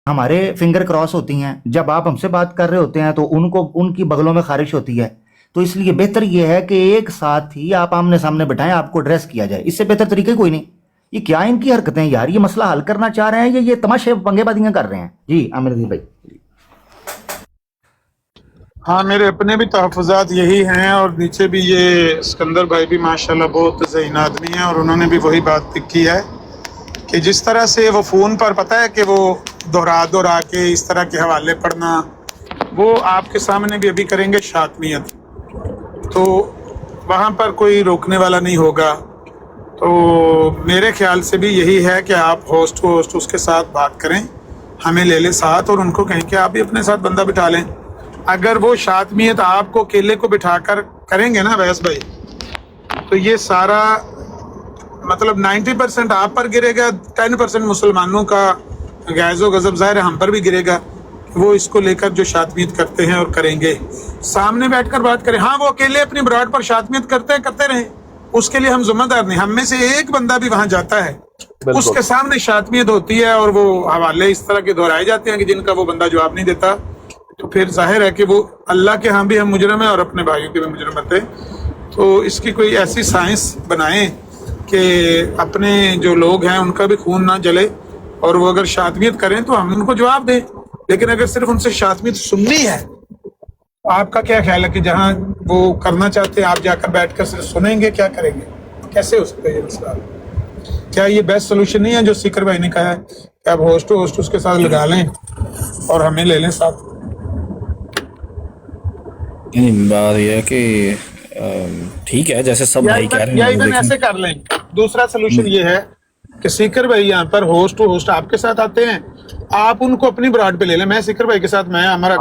हमारे finger cross होती हैं, जब आप हमसे बात कर रहे होते हैं तो उनको उनकी बगलों में खारिश होती है। तो इसलिए बेहतर ये है कि एक साथ ही आप आमने सामने बैठाएं, आपको एड्रेस किया जाए, इससे बेहतर तरीके कोई नहीं। ये क्या इनकी हरकतें यार, ये मसला हल करना चाह रहे हैं या ये तमाशे पंगेबाजियां कर रहे हैं? जी आमिर जी भाई। हाँ, मेरे अपने भी तहफ़्फ़ुज़ात यही हैं, और नीचे भी ये सिकंदर भाई भी माशाल्लाह बहुत ज़हीन आदमी हैं, और उन्होंने भी वही बात की है कि जिस तरह से वो फ़ोन पर पता है कि वो दोहरा के इस तरह के हवाले पढ़ना, वो आपके सामने भी अभी करेंगे शातमियत, तो वहाँ पर कोई रोकने वाला नहीं होगा। तो मेरे ख्याल से भी यही है कि आप होस्ट को होस्ट उसके साथ बात करें, हमें ले ले साथ, और उनको कहें कि आप भी अपने साथ बंदा बिठा लें। अगर वो शातमियत आपको अकेले को बिठाकर करेंगे ना वैस भाई, तो ये सारा मतलब 90% आप पर गिरेगा, 10% मुसलमानों का गैज़ो गज़ब ज़ाहिर है हम पर भी गिरेगा। वो इसको लेकर जो शातमियत करते हैं और करेंगे, सामने बैठकर बात करें। हाँ, वो अकेले अपनी ब्राड पर शातमियत करते रहें, उसके लिए हम जिम्मेदार नहीं। हम में से एक बंदा भी वहाँ जाता है, उसके सामने शातमियत होती है और वो हवाले इस तरह के दोहराए जाते हैं कि जिनका वो बंदा जवाब नहीं देता, तो फिर जाहिर है कि वो अल्लाह के यहाँ भी हम मुजरम हैं और अपने भाइयों के भी मुजरम होते हैं। तो इसकी कोई ऐसी साइंस बनाएं कि अपने जो लोग हैं उनका भी खून ना जले, और वो अगर शातमियत करें तो हम उनको जवाब दें। लेकिन अगर सिर्फ उनसे शातमियत सुननी है, तो आपका क्या ख्याल है कि जहाँ वो करना चाहते हैं आप जाकर बैठकर सिर्फ सुनेंगे? क्या करेंगे? कैसे हो सकता है ये मसला? क्या ये बेस्ट सोल्यूशन नहीं है जो सीकर भाई ने कहा है कि आप होस्ट टू होस्ट उसके साथ लगा लें और हमें ले लें साथ? बात यह है कि ठीक है, जैसे सब भाई कह रहे या हैं इवन ऐसे कर लें। दूसरा सोल्यूशन ये है कि सीकर भाई यहाँ पर होस्ट टू होस्ट आपके साथ आते हैं, आप उनको अपनी ब्राड पे ले लें। मैं सीकर भाई के साथ, मैं हमारा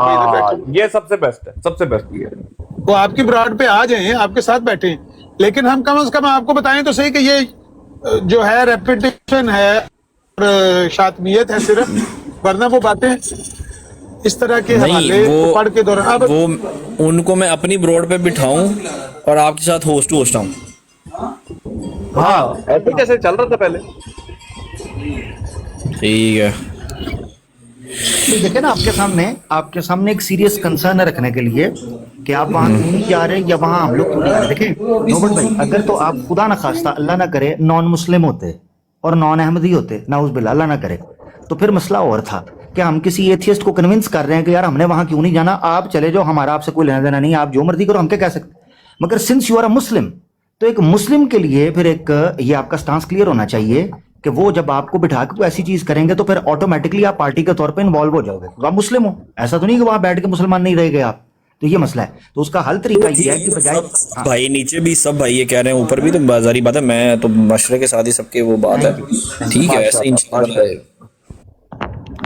ये सबसे बेस्ट है, सबसे बेस्ट ये है। वो आपकी ब्राड पे आ जाएं, आपके साथ बैठे, लेकिन हम कम से कम आपको बताएं तो सही कि ये जो है रेपिटेशन है और शातमियत है सिर्फ, वरना वो बातें इस तरह के हवाले पढ़ के दौरान वो उनको मैं अपनी ब्रॉड पे बिठाऊं और आपके साथ होस्ट टू होस्ट आऊं। हाँ, ऐसे जैसे चल रहा था पहले। ठीक है, तो देखे ना आपके सामने एक सीरियस कंसर्न है रखने के लिए कि आप वहाँ क्यों नहीं जा रहे या वहाँ हम लोग क्यों नहीं जा रहे। देखें नोबत भाई, अगर तो आप खुदा ना खास्ता अल्लाह ना करे नॉन मुस्लिम होते और नॉन अहमदी होते, नाउज़ बिल्लाह अल्लाह ना करे, तो फिर मसला और था कि हम किसी एथियस्ट को कन्विंस कर रहे हैं कि यार हमने वहाँ क्यों नहीं जाना, आप चले जाओ, हमारा आपसे कोई लेना देना नहीं, आप जो मर्जी करो, हम क्या कह सकते। मगर सिंस यू आर अ मुस्लिम, तो एक मुस्लिम के लिए फिर एक ये आपका स्टांस क्लियर होना चाहिए कि वो जब आपको बिठा के कोई ऐसी चीज करेंगे तो फिर ऑटोमेटिकली आप पार्टी के तौर पे इन्वॉल्व हो जाओगे, तो आप मुस्लिम हो। ऐसा तो नहीं कि वहां बैठ के मुसलमान नहीं रहेंगे आप। तो ये मसला है, तो उसका हल तरीका ये है कि बजाय भाई नीचे भी सब भाई ये कह रहे हैं, ऊपर भी तो बाजारी बात है, मैं तो मशरे के साथ ही सबके वो बात है। ठीक है, ऐसे इंशाल्लाह।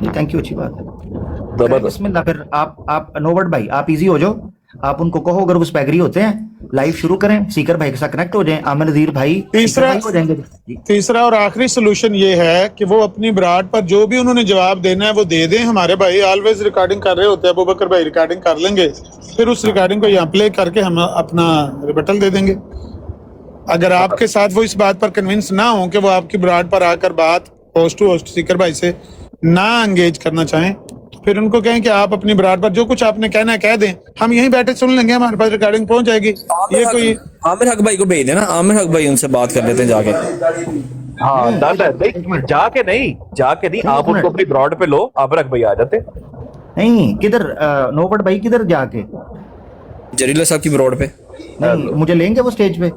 थैंक यू, अच्छी बात है। बिस्मिल्लाह। फिर आप नोबट भाई आप इजी हो जाओ, आप उनको कहो अगर उस पे एग्री होते हैं लाइव शुरू करें, सीकर भाई के साथ कनेक्ट हो जाएं, आमिर नज़ीर भाई हो जाएंगे। तीसरा और आखिरी सोल्यूशन ये है कि वो अपनी ब्राड पर जो भी उन्होंने जवाब देना है वो दे दें। हमारे भाई ऑलवेज रिकॉर्डिंग कर रहे होते हैं, अबू बकर भाई रिकॉर्डिंग कर लेंगे, फिर उस रिकॉर्डिंग को यहाँ प्ले करके हम अपना रिबटल दे देंगे। अगर आपके साथ वो इस बात पर कन्विंस ना हो कि वो आपकी ब्राड पर आकर बात होस्ट टू होस्ट सीकर भाई से ना एंगेज करना चाहें, तो फिर उनको कहें कि आप अपनी ब्राड पर जो कुछ आपने कहना है कह दें, हम यहीं बैठे सुन लेंगे, हमारे पास रिकॉर्डिंग पहुंच जाएगी। ये कोई आमिर हक भाई को भेज देना, आमिर हक भाई उनसे बात कर लेते हैं जाके। हाँ, जाके नहीं, आप उनको अपनी ब्रॉड पे लो, आमिर हक भाई आ जाते। नहीं, किधर नोबट भाई, किधर जाके? जरीला साहब की ब्रॉड पे नहीं, मुझे लेंगे वो स्टेज पे?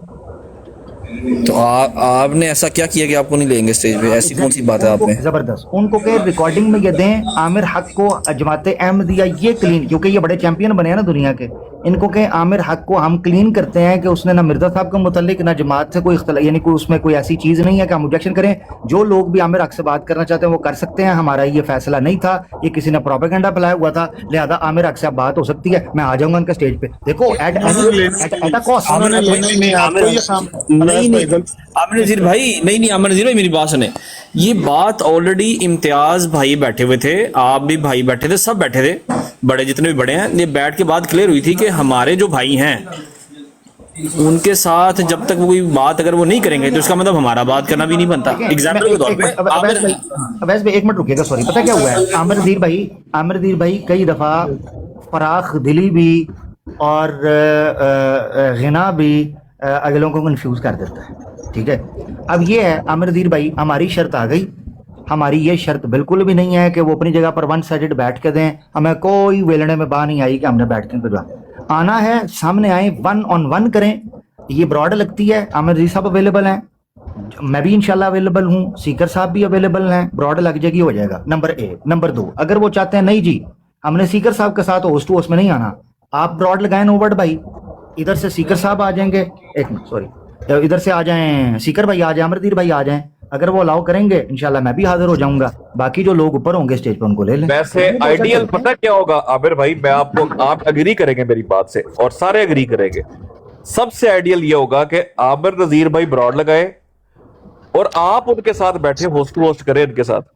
तो आपने ऐसा क्या किया कि आपको नहीं लेंगे स्टेज पे? ऐसी कौन सी बात है आपने? जबरदस्त। उनको कहे रिकॉर्डिंग में ये दें आमिर हक को जमाते अहमदिया ये क्लीन, क्योंकि ये बड़े चैंपियन बने हैं ना दुनिया के, इनको कहे आमिर हक को हम क्लीन करते हैं कि उसने ना मिर्जा साहब के मुतालिक ना जमात से कोई इख्तलाफ, यानी कोई उसमें कोई ऐसी चीज नहीं है कि हम ऑब्जेक्शन करें। जो लोग भी आमिर हक से बात करना चाहते हैं वो कर सकते हैं, हमारा ये फैसला नहीं था, ये किसी ने प्रोपेगेंडा फैलाया हुआ था, लिहाजा आमिर हक से अब बात हो सकती है, मैं आ जाऊंगा उनका स्टेज पे। देखो आमिर नज़ीर भाई, नहीं आमिर नज़ीर भाई मेरी बात सुने, ये बात ऑलरेडी इम्तियाज भाई बैठे हुए थे, आप भी भाई बैठे थे, सब बैठे थे, बड़े जितने भी बड़े हैं, ये बैठ के बात क्लियर हुई थी कि हमारे जो भाई हैं ان کے ساتھ جب تک وہ کوئی بات اگر وہ نہیں کریں گے تو اس کا مطلب ہمارا بات کرنا بھی نہیں بنتا. ایگزامپل کے طور پہ اویس بھائی ایک منٹ رکیے گا, سوری, پتہ کیا ہوا ہے, عامر نذیر بھائی کئی دفعہ فراخ دلی بھی اور غنا بھی اگلوں کو کنفیوز کر دیتا ہے, ٹھیک ہے. اب یہ ہے عامر نذیر بھائی, ہماری شرط آ گئی, ہماری یہ شرط بالکل بھی نہیں ہے کہ وہ اپنی جگہ پر ون سائڈڈ بیٹھ کے دیں, ہمیں کوئی ویلنے میں بات نہیں آئی کہ ہم نے بیٹھ کے آنا ہے, سامنے آئیں, 1-on-1 کریں. یہ براڈ لگتی ہے, عامر نذیر صاحب اویلیبل ہیں, میں بھی انشاءاللہ اویلیبل ہوں, سیکر صاحب بھی اویلیبل ہیں, براڈ لگ جائے گی, ہو جائے گا. نمبر 1. نمبر 2, اگر وہ چاہتے ہیں نہیں جی ہم نے سیکر صاحب کے ساتھ ہوسٹ ٹو ہوسٹ میں نہیں آنا, آپ براڈ لگائیں نوبرٹ بھائی, ادھر سے سیکر صاحب آ جائیں گے, ایک منٹ سوری, ادھر سے آ جائیں سیکر بھائی, آ جائیں عامر نذیر بھائی, آ جائیں. اگر وہ الاؤ کریں گے انشاءاللہ میں بھی حاضر ہو جاؤں گا, باقی جو لوگ اوپر ہوں گے اسٹیج پہ ان کو لے لیں. ویسے آئیڈیل پتہ کیا ہوگا عامر بھائی, میں آپ اگری کریں گے میری بات سے اور سارے اگری کریں گے, سب سے آئیڈیل یہ ہوگا کہ عامر نذیر بھائی براڈ لگائے اور آپ ان کے ساتھ بیٹھے ہوسٹ ٹو ہوسٹ کریں ان کے ساتھ.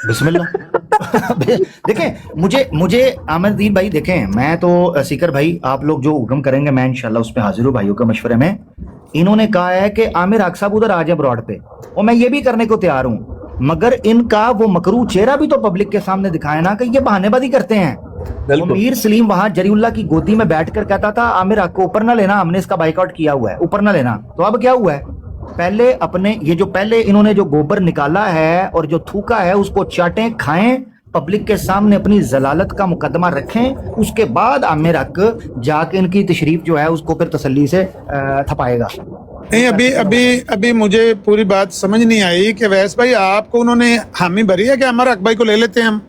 بسم اللہ. دیکھیں مجھے عامر نذیر بھائی, دیکھیں میں تو سیکر بھائی آپ لوگ جو حکم کریں گے میں انشاءاللہ اس پہ حاضر ہوں بھائیوں کے مشورے میں. انہوں نے کہا ہے کہ عامر حق صاحب ادھر آ جائیں براڈ پہ, اور میں یہ بھی کرنے کو تیار ہوں, مگر ان کا وہ مکروہ چہرہ بھی تو پبلک کے سامنے دکھائے نا کہ یہ بہانے بازی کرتے ہیں. میر سلیم وہاں جری اللہ کی گودی میں بیٹھ کر کہتا تھا عامر حق کو اوپر نہ لینا, ہم نے اس کا بائیک آؤٹ کیا ہوا ہے, اوپر نہ لینا. تو اب کیا ہوا ہے, پہلے اپنے یہ جو پہلے انہوں نے جو گوبر نکالا ہے اور جو تھوکا ہے اس کو چاٹیں, کھائیں, پبلک کے سامنے اپنی ضلالت کا مقدمہ رکھیں, اس کے بعد عامر حق جا کے ان کی تشریف جو ہے اس کو پھر تسلی سے تھپائے گا. نہیں, ابھی مجھے پوری بات سمجھ نہیں آئی کہ ویس بھائی آپ کو انہوں نے حامی بھری ہے کہ عامر حق بھائی کو لے لیتے ہیں, ہم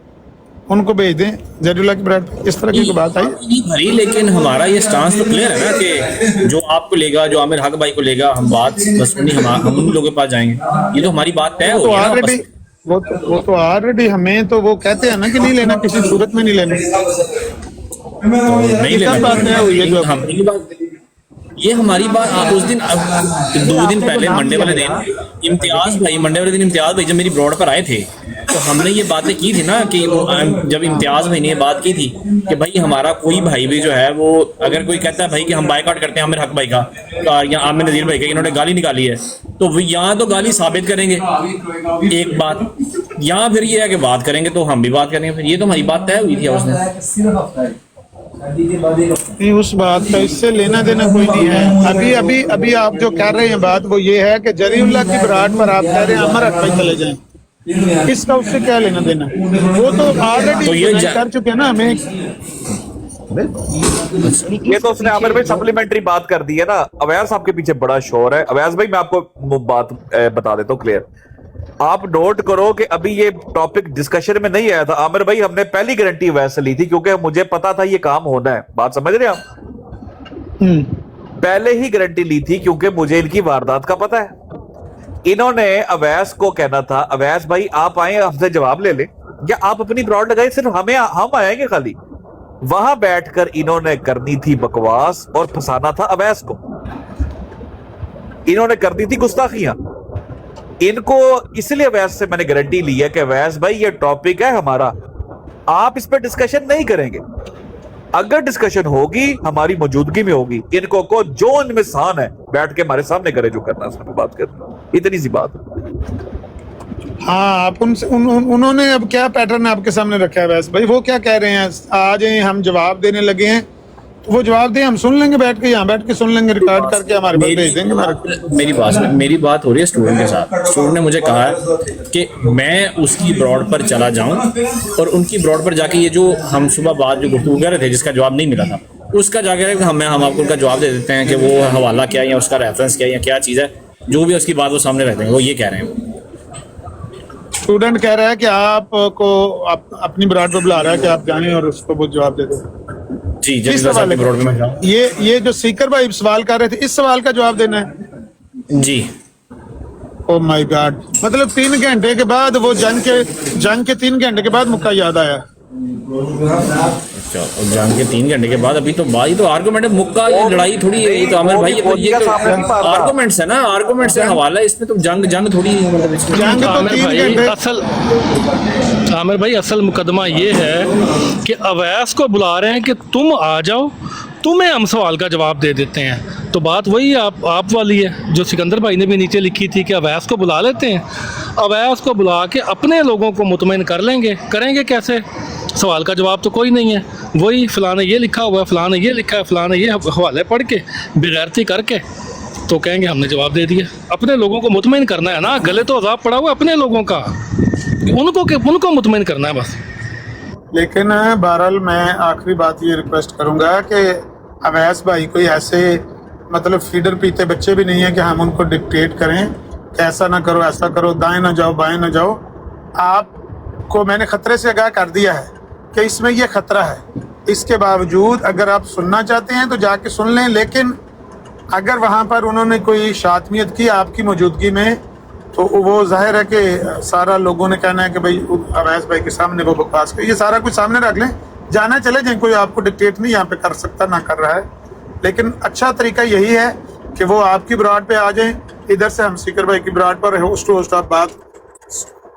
ان کو بھیج دیں جری اللہ کی براڈ, اس طرح کی بات آئی بھری. لیکن ہمارا یہ سٹانس تو کلیئر ہے نا کہ جو آپ کو لے گا, جو عامر حق بھائی کو لے گا, ہم بات بس ہم ان لوگوں کے پاس جائیں گے. یہ تو ہماری بات طے ہو گئی نا. وہ تو آلریڈی ہمیں تو وہ کہتے ہیں نا کہ نہیں لینا, کسی صورت میں نہیں لینا, نہیں لینا. یہ ہماری بات اس دن 2 دن پہلے منڈے والے دن امتیاز بھائی جب میری براڈ پر آئے تھے تو ہم نے یہ باتیں کی تھی نا کہ جب امتیاز بھائی نے یہ بات کی تھی کہ بھائی ہمارا کوئی بھائی بھی جو ہے وہ اگر کوئی کہتا ہے بھائی کہ ہم بائیک آؤٹ کرتے ہیں عامر حق بھائی کا یا عامر نذیر بھائی کا, انہوں نے گالی نکالی ہے تو وہ یہاں تو گالی ثابت کریں گے ایک بات, یہاں پھر یہ ہے کہ بات کریں گے تو ہم بھی بات کریں گے. پھر یہ تو ہماری بات طے ہوئی تھی اس نے. نہیں, اس بات کا اس سے لینا دینا کوئی نہیں ہے. ابھی آپ جو کر رہے ہیں بات وہ یہ ہے کہ جری اللہ کی براڈ پر آپ کہہ رہے ہیں عامر حق بھائی چلے جائیں, اس کا اس سے کیا لینا دینا, وہ تو آلریڈی کر چکے ہیں نا ہمیں. یہ تو اس نے عامر بھائی سپلیمنٹری بات کر دی ہے نا. اویس صاحب کے پیچھے بڑا شور ہے. اویس بھائی میں آپ کو بات بتا دیتا ہوں کلیئر, آپ نوٹ کرو کہ ابھی یہ ٹاپک ڈسکشن میں نہیں آیا تھا. عامر بھائی ہم نے پہلی گارنٹی ویسے لی تھی کیونکہ مجھے پتا تھا یہ کام ہونا ہے, بات سمجھ رہے ہیں آپ, پہلے ہی گارنٹی لی تھی کیونکہ مجھے ان کی واردات کا پتا ہے. انہوں نے اویس کو کہنا تھا اویس بھائی آپ آئیں ہم سے جواب لے لیں, یا آپ اپنی براڈ لگائیں, صرف ہم آئیں گے خالی. وہاں بیٹھ کر انہوں نے کرنی تھی بکواس اور پھنسانا تھا اویس کو, انہوں نے کرنی تھی گستاخیاں. ان کو اس لیے اویس سے میں نے گارنٹی لی ہے کہ اویس بھائی یہ ٹاپک ہے ہمارا, آپ اس پہ ڈسکشن نہیں کریں گے. اگر ڈسکشن ہوگی ہماری موجودگی میں ہوگی, ان کو جو ان میں سان ہے بیٹھ کے ہمارے سامنے کرے, جو کرنا ہے اس میں بات کرنا, اتنی سی بات. ہاں, آپ ان سے انہوں نے اب کیا پیٹرن آپ کے سامنے رکھا ہے ویس بھائی, وہ کیا کہہ رہے ہیں آ جائیں ہم جواب دینے لگے ہیں, وہ جواب دیں, ہم سن لیں گے بیٹھ کے, یہاں بیٹھ کے سن لیں گے, ریکارڈ کر کے ہمارے پاس بھیج دیں گے. میری بات ہو رہی ہے اسٹوڈنٹ کے ساتھ. اسٹوڈنٹ نے مجھے کہا ہے کہ میں اس کی براڈ پر چلا جاؤں اور ان کی براڈ پر جا کے یہ جو ہم صبح بعد جو گفتگو کر رہے تھے جس کا جواب نہیں ملا تھا اس کا جا کے ہم آپ کو ان کا جواب دے دیتے ہیں کہ وہ حوالہ کیا یا اس کا ریفرنس کیا یا کیا چیز ہے, جو بھی اس کی بات وہ سامنے رکھ دیں گے. وہ یہ کہہ رہے ہیں, اسٹوڈنٹ کہہ رہا ہے کہ آپ کو اپنی براڈ پہ بلا رہا ہے کہ آپ جانیں اور اس کو وہ جواب دے دیں. جی یہ جو سیکر بھائی سوال کر رہے تھے اس سوال کا جواب دینا ہے. جی او مائی گاڈ, مطلب 3 گھنٹے کے بعد وہ جنگ کے 3 گھنٹے کے بعد مکہ یاد آیا. جنگ کے 3 گھنٹے کے بعد ابھی تو بھائی تو آرگومنٹ ہے, مکہ یہ لڑائی تھوڑی ہے. تو عامر بھائی یہ آرگومنٹس ہے نا, آرگومنٹس سے حوالہ ہے, اس میں تو جنگ تھوڑی جنگ تو 3 گھنٹے. عامر بھائی اصل مقدمہ یہ ہے کہ اویس کو بلا رہے ہیں کہ تم آ جاؤ तुम्हें हम सवाल का जवाब दे देते हैं। तो बात वही आप वाली है जो सिकंदर भाई ने भी नीचे लिखी थी कि अवैस को बुला लेते हैं, अवैस को बुला के अपने लोगों को मुतमईन कर लेंगे। करेंगे कैसे? सवाल का जवाब तो कोई नहीं है, वही फ़लाँ ने ये लिखा हुआ है, फ़लाँ ने ये लिखा है, फ़लाँ ने ये हवाले पढ़ के बेगैरती करके तो कहेंगे हमने जवाब दे दिया। अपने लोगों को मुतमईन करना है ना, गले तो अजाब पड़ा हुआ है अपने लोगों का, उनको मुतमईन करना है बस। लेकिन बहरहाल मैं आखिरी बात ये रिक्वेस्ट करूंगा कि अवैस भाई कोई ऐसे मतलब फीडर पीते बच्चे भी नहीं है कि हम उनको डिक्टेट करें कि ऐसा ना करो, ऐसा करो, दाएं ना जाओ, बाएं ना जाओ। आपको मैंने खतरे से आगाह कर दिया है कि इसमें ये खतरा है। इसके बावजूद अगर आप सुनना चाहते हैं तो जाके सुन लें, लेकिन अगर वहाँ पर उन्होंने कोई शातमियत की आपकी मौजूदगी में तो वो जाहिर है कि सारा लोगों ने कहना है कि भाई अवैस भाई के सामने वो बकवास कर, ये सारा कुछ सामने रख लें, जाना चले जाएं, कोई आपको डिक्टेट नहीं यहाँ पे कर सकता, ना कर रहा है। लेकिन अच्छा तरीका यही है कि वो आपकी ब्रॉड पे आ जाएं, इधर से हम सीकर भाई की ब्रॉड पर होस्ट टू होस्ट आप बात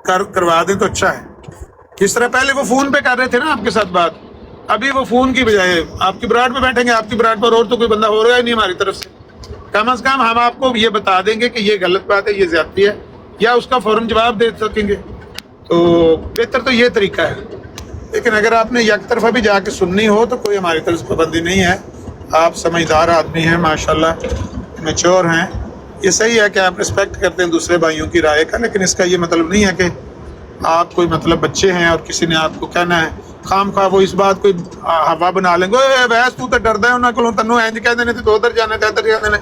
करवा दें तो अच्छा है। जिस तरह पहले वो फ़ोन पे कर रहे थे ना आपके साथ बात, अभी वो फ़ोन की बजाय आपकी ब्रॉड पे बैठेंगे, आपकी ब्रॉड पर और तो कोई बंदा हो रहा ही नहीं हमारी तरफ से। कम से कम हम आपको ये बता देंगे कि ये गलत बात है, ये ज्यादती है, या उसका फौरन जवाब दे सकेंगे। तो बेहतर तो ये तरीका है। लेकिन अगर आपने एक तरफा भी जाके सुननी हो तो कोई हमारी तरफ से पाबंदी नहीं है। आप समझदार आदमी हैं, माशाल्लाह मैच्योर हैं, ये सही है कि आप रिस्पेक्ट करते हैं दूसरे भाइयों की राय का, लेकिन इसका ये मतलब नहीं है कि आप कोई मतलब बच्चे हैं और किसी ने आपको कहना है खाम खा वो इस बात कोई हवा बना लेंगे, ओए वैस तू तो डरदा है उन्होंने को तन्नू इंज कह देने तो उधर जाने इधर जाने।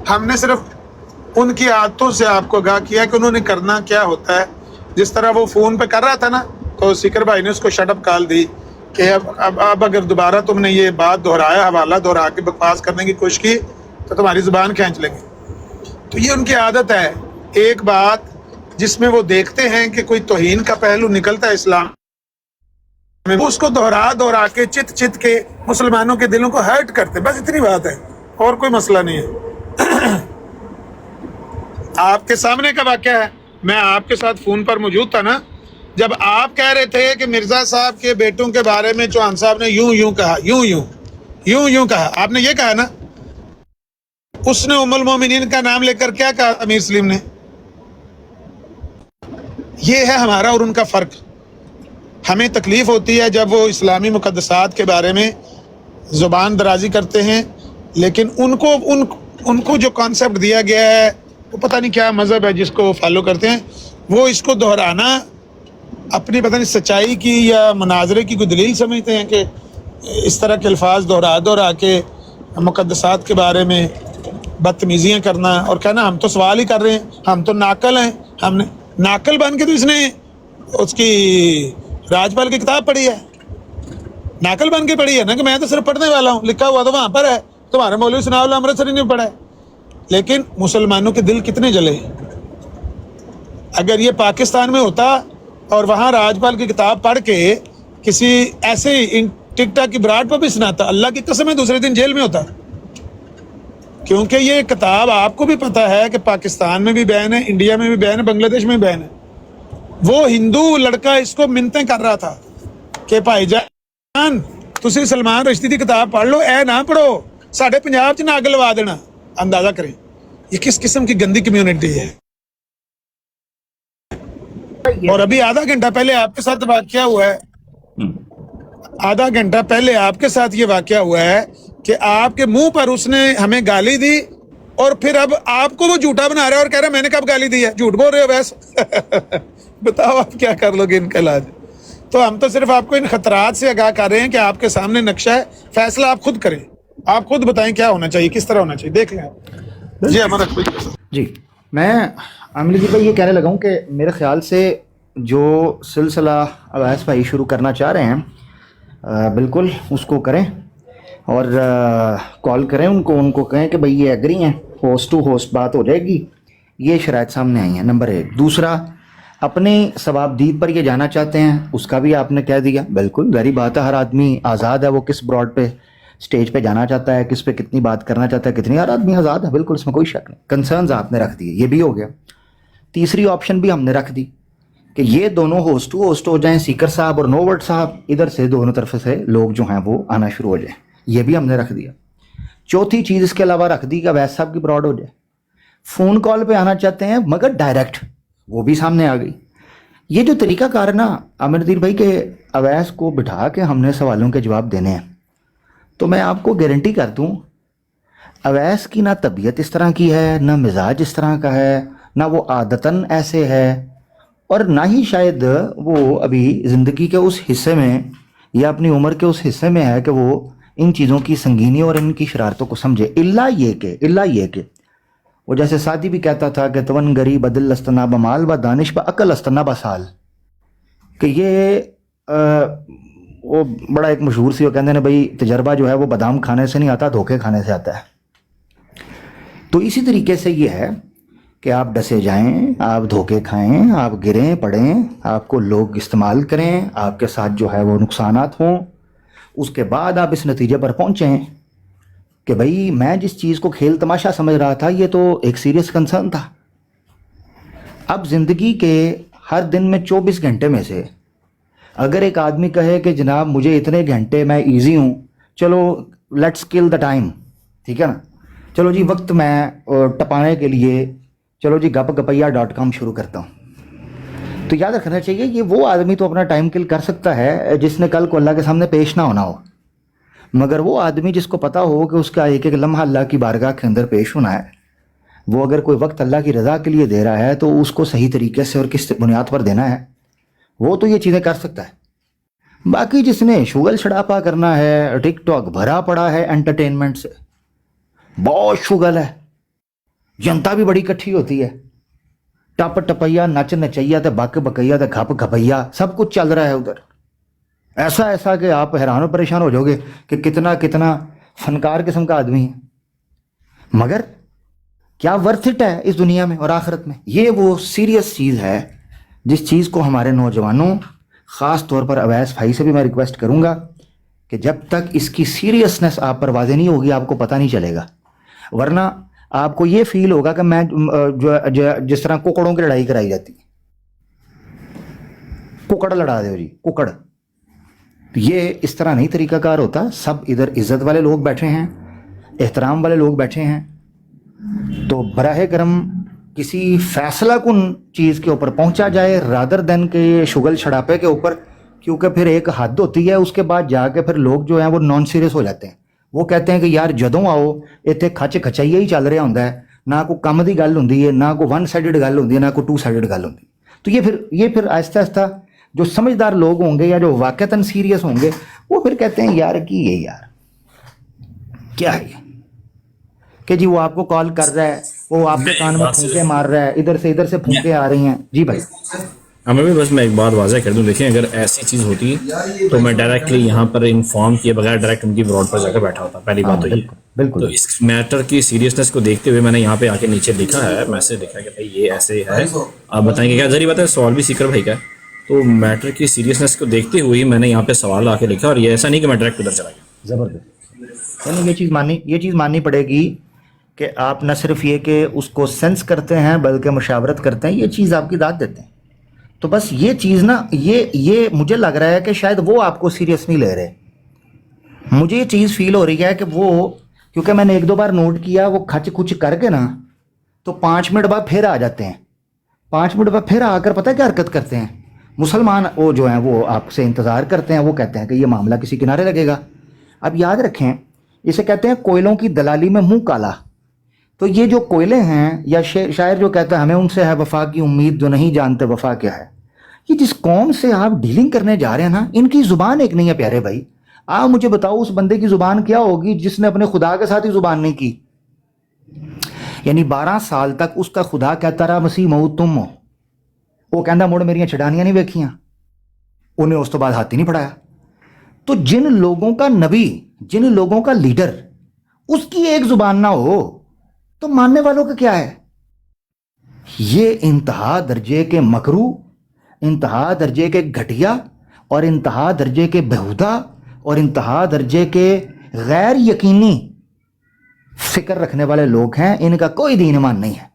हमने सिर्फ उनकी आदतों से आपको आगाह किया कि उन्होंने करना क्या होता है। जिस तरह वो फ़ोन पे कर रहा था ना, तो सिकर भाई ने उसको शटअप कॉल दी कि अब अगर दोबारा तुमने ये बात दोहराया, हवाला दोहरा के बकवास करने की कोशिश की तो तुम्हारी ज़ुबान खींच लेंगे। तो ये उनकी आदत है, एक बात जिसमें वो देखते हैं कि कोई तौहीन का पहलू निकलता है इस्लाम में, वो उसको दोहरा के चित के मुसलमानों के दिलों को हर्ट करते, बस इतनी बात है, और कोई मसला नहीं है। आपके सामने का वाक़या है, मैं आपके साथ फ़ोन पर मौजूद था ना, जब आप कह रहे थे कि मिर्ज़ा साहब के बेटों के बारे में चौहान साहब ने यूं कहा, यूं कहा, आपने ये कहा ना, उसने उम्मुल मोमिनीन का नाम लेकर क्या कहा अमीर सलीम ने? ये है हमारा और उनका फ़र्क। हमें तकलीफ़ होती है जब वो इस्लामी मुक़द्दसात के बारे में ज़ुबान दराजी करते हैं, लेकिन उनको जो कॉन्सेप्ट दिया गया है, वो पता नहीं क्या मज़हब है जिसको वो फॉलो करते हैं, वो इसको दोहराना अपनी पता नहीं सच्चाई की या मुनाजरे की कोई दलील समझते हैं कि इस तरह के अल्फाज दोहरा के मुक़द्दसात के बारे में बदतमीज़ियाँ करना और कहना हम तो सवाल ही कर रहे हैं, हम तो नाकल हैं। हमने नाकल बन के तो इसने उसकी राजपाल की किताब पढ़ी है, नाकल बन के पढ़ी है ना, कि मैं तो सिर्फ पढ़ने वाला हूँ, लिखा हुआ तो वहाँ पर है, तुम्हारे मौलवी सनाउल्लाह अमृतसरी ने पढ़ा है। लेकिन मुसलमानों के दिल कितने जले। अगर ये पाकिस्तान में होता और वहाँ राजपाल की किताब पढ़ के किसी ऐसे टिकटॉक की ब्राड पर भी सुनाता, अल्लाह की कसम है दूसरे दिन जेल में होता। क्योंकि ये किताब आपको भी पता है कि पाकिस्तान में भी बैन है, इंडिया में भी बैन है, बांग्लादेश में भी बैन है। वो हिंदू लड़का इसको मिन्नतें कर रहा था कि भाईजान तुसी सलमान रश्दी की किताब पढ़ लो, ए ना पढ़ो, साढ़े पंजाब च ना अग लवा देना। अंदाजा करें ये किस किस्म की गंदी कम्युनिटी है। और अभी आधा घंटा पहले आपके साथ वाकया हुआ है, आधा घंटा पहले आपके साथ ये वाकया हुआ है कि आपके मुंह पर उसने हमें गाली दी और फिर अब आपको वो झूठा बना रहा है और कह रहा है मैंने कब गाली दी है, झूठ बोल रहे हो वैसे। बताओ आप क्या कर लोगे इनका इलाज। तो हम तो सिर्फ आपको इन खतरात से आगाह कर रहे हैं कि आपके सामने नक्शा है, फैसला आप खुद करें, आप खुद बताएं क्या होना चाहिए, किस तरह होना चाहिए, देख लें आप। जी हमारा जी, मैं आमिर जी भाई ये कहने लगा हूँ कि मेरे ख्याल से जो सिलसिला अवैस भाई शुरू करना चाह रहे हैं बिल्कुल उसको करें और कॉल करें उनको कहें कि भाई ये एग्री हैं, होस्ट टू होस्ट बात हो जाएगी, ये शराइत सामने आई हैं, नंबर 1। दूसरा, अपने सवाबदीद पर ये जाना चाहते हैं, उसका भी आपने कह दिया, बिल्कुल गहरी बात है, हर आदमी आज़ाद है वो किस ब्रॉड पे स्टेज पे जाना चाहता है, किस पे कितनी बात करना चाहता है, कितनी, हर आदमी आज़ाद है, बिल्कुल इसमें कोई शक नहीं। कंसर्न्स आपने रख दिए, ये भी हो गया। तीसरी ऑप्शन भी हमने रख दी कि ये दोनों होस्ट टू होस्ट हो जाएं, सीकर साहब और नोवर्ट साहब, इधर से दोनों तरफ से लोग जो हैं वो आना शुरू हो जाएं, ये भी हमने रख दिया। चौथी चीज़ इसके अलावा रख दी कि अवैस साहब की ब्रॉड हो जाए, फ़ोन कॉल पे आना चाहते हैं मगर डायरेक्ट, वो भी सामने आ गई। ये जो तरीका कार है ना आमिर नज़ीर भाई के अवैस को बिठा के हमने सवालों के जवाब देने हैं, तो मैं आपको गारंटी कर दूं अवैस की ना तबीयत इस तरह की है, ना मिजाज इस तरह का है, ना वो आदतन ऐसे है, और ना ही शायद वो अभी ज़िंदगी के उस हिस्से में या अपनी उम्र के उस हिस्से में है कि वो इन चीज़ों की संगीनी और इनकी शरारतों को समझे। इल्ला ये कि वो जैसे सादी भी कहता था कि तवन गरी बदल लस्तना बमाल व दानिश ब अकल लस्तना बसाल, कि ये वो बड़ा एक मशहूर सी वो कहते हैं भाई तजर्बा जो है वो बादाम खाने से नहीं आता, धोखे खाने से आता है। तो इसी तरीके से ये है कि आप डसे जाएं, आप धोखे खाएं, आप गिरें पड़ें, आपको लोग इस्तेमाल करें, आपके साथ जो है वो नुकसानात हों, उसके बाद आप इस नतीजे पर पहुँचें कि भाई मैं जिस चीज़ को खेल तमाशा समझ रहा था ये तो एक सीरियस कंसर्न था। अब ज़िंदगी के हर दिन में 24 घंटे में से अगर एक आदमी कहे कि जनाब मुझे इतने घंटे मैं इजी हूँ, चलो लेट्स किल द टाइम, ठीक है ना, चलो जी वक्त मैं टपाने के लिए चलो जी gapgapaiya.com शुरू करता हूँ। तो याद रखना चाहिए ये वो आदमी तो अपना टाइम किल कर सकता है जिसने कल को अल्लाह के सामने पेश ना होना हो, मगर वो आदमी जिसको पता हो कि उसका एक एक लम्हा अल्लाह की बारगाह के अंदर पेश होना है, वो अगर कोई वक्त अल्लाह की रज़ा के लिए दे रहा है तो उसको सही तरीके से और किस बुनियाद पर देना है, वो तो ये चीज़ें कर सकता है। बाकी जिसने शुगल छड़ापा करना है, टिकटॉक भरा पड़ा है एंटरटेनमेंट से, बहुत शुगल है, जनता भी बड़ी इकट्ठी होती है, टप टपैया नच नचैया तो बक बकैया तो घप घपैया सब कुछ चल रहा है उधर, ऐसा कि आप हैरान और परेशान हो जाओगे कि कितना कितना फनकार किस्म का आदमी है, मगर क्या वर्थ इट है इस दुनिया में और आखिरत में। ये वो सीरियस चीज़ है जिस चीज़ को हमारे नौजवानों, ख़ास तौर पर अवैस भाई से भी मैं रिक्वेस्ट करूँगा कि जब तक इसकी सीरियसनेस आप पर वाज़ेह नहीं होगी आपको पता नहीं चलेगा, वरना आपको ये फील होगा कि मैं जिस तरह कुकड़ों की लड़ाई कराई जाती है, कुकड़ लड़ा दो जी कुकड़, तो ये इस तरह नहीं तरीकाकार होता। सब इधर इज़्ज़त वाले लोग बैठे हैं, एहतराम वाले लोग बैठे हैं, तो बराह करम किसी फैसला कुन चीज़ के ऊपर पहुंचा जाए रादर देन के शुगल छड़ापे के ऊपर, क्योंकि फिर एक हद होती है, उसके बाद जाके फिर लोग जो हैं वो नॉन सीरियस हो जाते हैं। वो कहते हैं कि यार जदों आओ इत्थे खच खचाइया ही चल रहा होंदा है, ना कोई काम की गल होंदी है, ना कोई वन साइडेड गल होंदी है, ना कोई टू साइडेड गल होंदी। तो ये फिर आहिस्ता आहिस्ता जो समझदार लोग होंगे या जो वाकईतन सीरियस होंगे वो फिर कहते हैं यार कि ये यार क्या है कि जी वो आपको कॉल कर रहा है, वो आपके कान में फूंके मार रहा है, इधर से फूंके आ रही हैं। जी भाई हमें भी बस मैं एक बात वाज़ह कर दूं, देखिए अगर ऐसी चीज़ होती तो मैं डायरेक्टली यहाँ पर इन्फॉर्म किए बगैर डायरेक्ट उनकी ब्रॉड पर जाकर बैठा होता, पहली बात तो ये। बिल्कुल तो इस मैटर की सीरियसनेस को देखते हुए मैंने यहाँ पे आके नीचे लिखा है, मैसेज लिखा है कि भाई ये ऐसे है, आप बताएंगे क्या। जरिए बताए सवाल भी सीकर भाई का, तो मैटर की सीरियसनेस को देखते हुए ही मैंने यहाँ पे सवाल आके लिखा, और ये ऐसा नहीं कि मैं डायरेक्ट उधर चला गया। ज़बरदस्त। यानी ये चीज़ माननी पड़ेगी कि आप न सिर्फ ये कि उसको सेंस करते हैं बल्कि मुशावरत करते हैं, ये चीज़ आपकी दाद देते हैं। तो बस ये चीज़ ना ये मुझे लग रहा है कि शायद वो आपको सीरियस नहीं ले रहे। मुझे ये चीज़ फील हो रही है कि वो, क्योंकि मैंने एक दो बार नोट किया, वो खच खुच करके ना तो 5 मिनट बाद फिर आ जाते हैं, 5 मिनट बाद फिर आकर पता है क्या हरकत करते हैं। मुसलमान वो जो हैं वो आपसे इंतज़ार करते हैं, वो कहते हैं कि ये मामला किसी किनारे लगेगा। अब याद रखें इसे कहते हैं कोयलों की दलाली में मुंह काला। तो ये जो कोयले हैं, या शायर जो कहता है हमें उनसे है वफा की उम्मीद जो नहीं जानते वफा क्या है, ये जिस कौम से आप डीलिंग करने जा रहे हैं ना, इनकी ज़ुबान एक नहीं है प्यारे भाई। आप मुझे बताओ उस बंदे की ज़ुबान क्या होगी जिसने अपने खुदा के साथ ही ज़ुबान नहीं की। यानी 12 साल तक उसका खुदा कहता रहा मसीह मऊद तुम हो, वो कहता मुड़ मेरियां छड़ानियां नहीं वेखियां, उन्हें उस तो बाद हाथ ही नहीं पढ़ाया। तो जिन लोगों का नबी, जिन लोगों का लीडर, उसकी एक ज़ुबान ना हो तो मानने वालों का क्या है। ये इंतहा दर्जे के मकरू, इंतहा दर्जे के घटिया और इंतहा दर्जे के बेहुदा और इंतहा दर्जे के गैर यकीनी फिक्र रखने वाले लोग हैं। इनका कोई दीन ईमान नहीं है।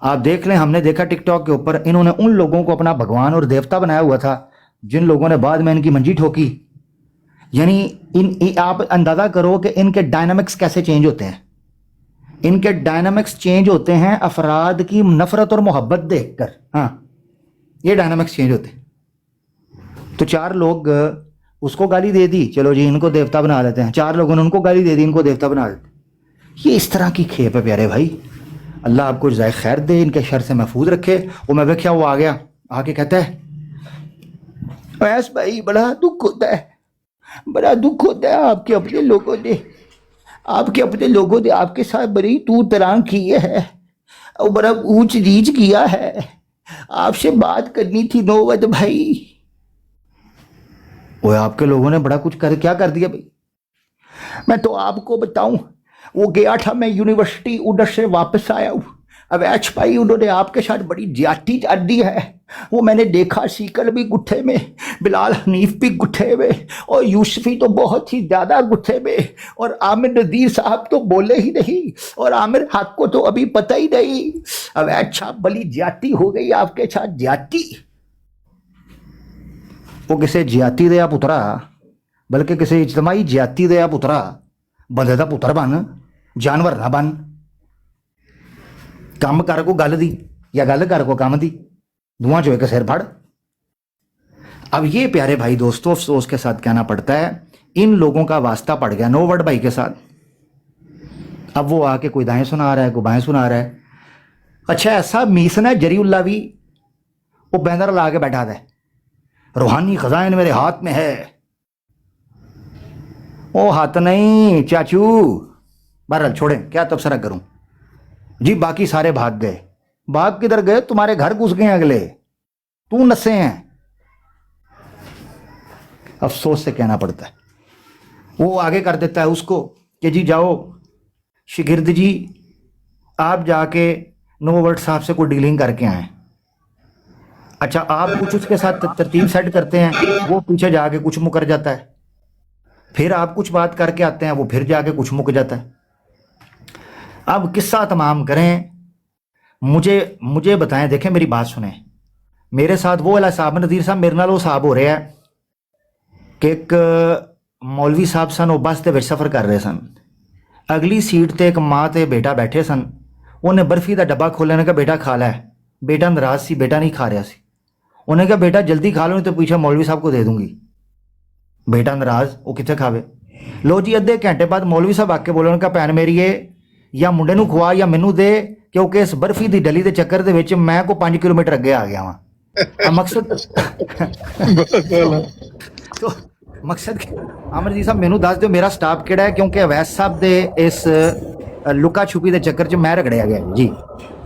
आप देख लें, हमने देखा टिकटॉक के ऊपर इन्होंने उन लोगों को अपना भगवान और देवता बनाया हुआ था जिन लोगों ने बाद में इनकी मंजी ठोकी। यानी आप अंदाज़ा करो कि इनके डायनामिक्स कैसे चेंज होते हैं। इनके डायनामिक्स चेंज होते हैं अफराद की नफरत और मोहब्बत देखकर। हाँ, ये डायनामिक्स चेंज होते हैं। तो 4 लोग उसको गाली दे दी, चलो जी इनको देवता बना लेते हैं। 4 लोगों ने उनको गाली दे दी, इनको देवता बना देते हैं। ये इस तरह की खेप है प्यारे भाई। अल्लाह आपको जज़ाए खैर दे, इनके शर से महफूज रखे। वो मैं देखा वो आ गया, आके कहता है अवैस भाई बड़ा दुख होता है, बड़ा दुख होता है। आपके अपने लोगों ने आपके साथ बड़ी तू तरां की है और बड़ा ऊंच नीच किया है। आपसे बात करनी थी नौबत भाई। वो आपके लोगों ने बड़ा कुछ क्या कर दिया भाई। मैं तो आपको बताऊं, वो गया था, मैं यूनिवर्सिटी उधर से वापस आया हूँ। अवैच भाई उन्होंने आपके साथ बड़ी ज्यादती कर दी है। वो मैंने देखा, सीकल भी गुत्थे में, बिलाल हनीफ भी गुत्थे में, और यूसुफी तो बहुत ही ज़्यादा गुत्थे में, और आमिर नज़ीर साहब तो बोले ही नहीं, और आमिर हक को तो अभी पता ही नहीं। अवैच साहब बड़ी ज्यादती हो गई आपके साथ, ज्यादती। वो किसी ज्यादती दे पुत्रा, बल्कि किसी इज्तमाही ज्यादती दे पुत्रा, बंदे दा पुत्र बन, जानवर ना बन। काम कर को गल दी या गल कर को काम दी, धुआं जो एक सिर फड़। अब ये प्यारे भाई दोस्तों अफसोस के साथ कहना पड़ता है, इन लोगों का वास्ता पड़ गया नो वर्ड भाई के साथ। अब वो आके कोई दाएं सुना रहा है, कोई बाएं सुना रहा है। अच्छा ऐसा मीसना जरीउल्ला भी वो बैनर ला के बैठा था, रूहानी खजाइन मेरे हाथ में है। ओ हाथ नहीं चाचू, बहरहाल छोड़ें, क्या तबसरा करूं जी। बाकी सारे भाग गए। भाग किधर गए? तुम्हारे घर घुस गए अगले, तू नसे हैं। अफसोस से कहना पड़ता है। वो आगे कर देता है उसको कि जी जाओ शिगिर्द जी, आप जाके नोवर्ड साहब से कोई डीलिंग करके आए। अच्छा आप कुछ उसके साथ तरतीब सेट करते हैं, वो पीछे जाके कुछ मुकर जाता है। फिर आप कुछ बात करके आते हैं, वो फिर जाके कुछ मुक जाता है। अब किस्सा तमाम करें, मुझे बताएं। देखें मेरी बात सुने, मेरे साथ वो वाला साहब नज़ीर साहब मेरे नाल वो साहब हो रहा है कि एक मौलवी साहब सन, वो बस के सफ़र कर रहे सन। अगली सीट ते एक माँ ते बेटा बैठे सन। उन्हें बर्फी का डब्बा खोलने का बेटा खा लै। बेटा नाराज सी, बेटा नहीं खा रहा सी। उन्हें कहा बेटा जल्दी खा लो नहीं तो पीछे मौलवी साहब को दे दूंगी। बेटा नाराज, वो कितने खावे। लो जी अद्धे घंटे बाद मौलवी साहब आके बोले, उनका भैन मेरी है या मुंडे नूं खुआ या मैनू दे, क्योंकि इस बर्फी की डली के चक्कर दे विच मैं को 5 किलोमीटर अगे आ गया वहां। मकसद तो मकसद आमिर जी साहब मैनू दस दो मेरा स्टाफ किहड़ा है, क्योंकि अवैस साहब दे इस लुका छुपी के चक्कर च मैं रगड़िया गया जी।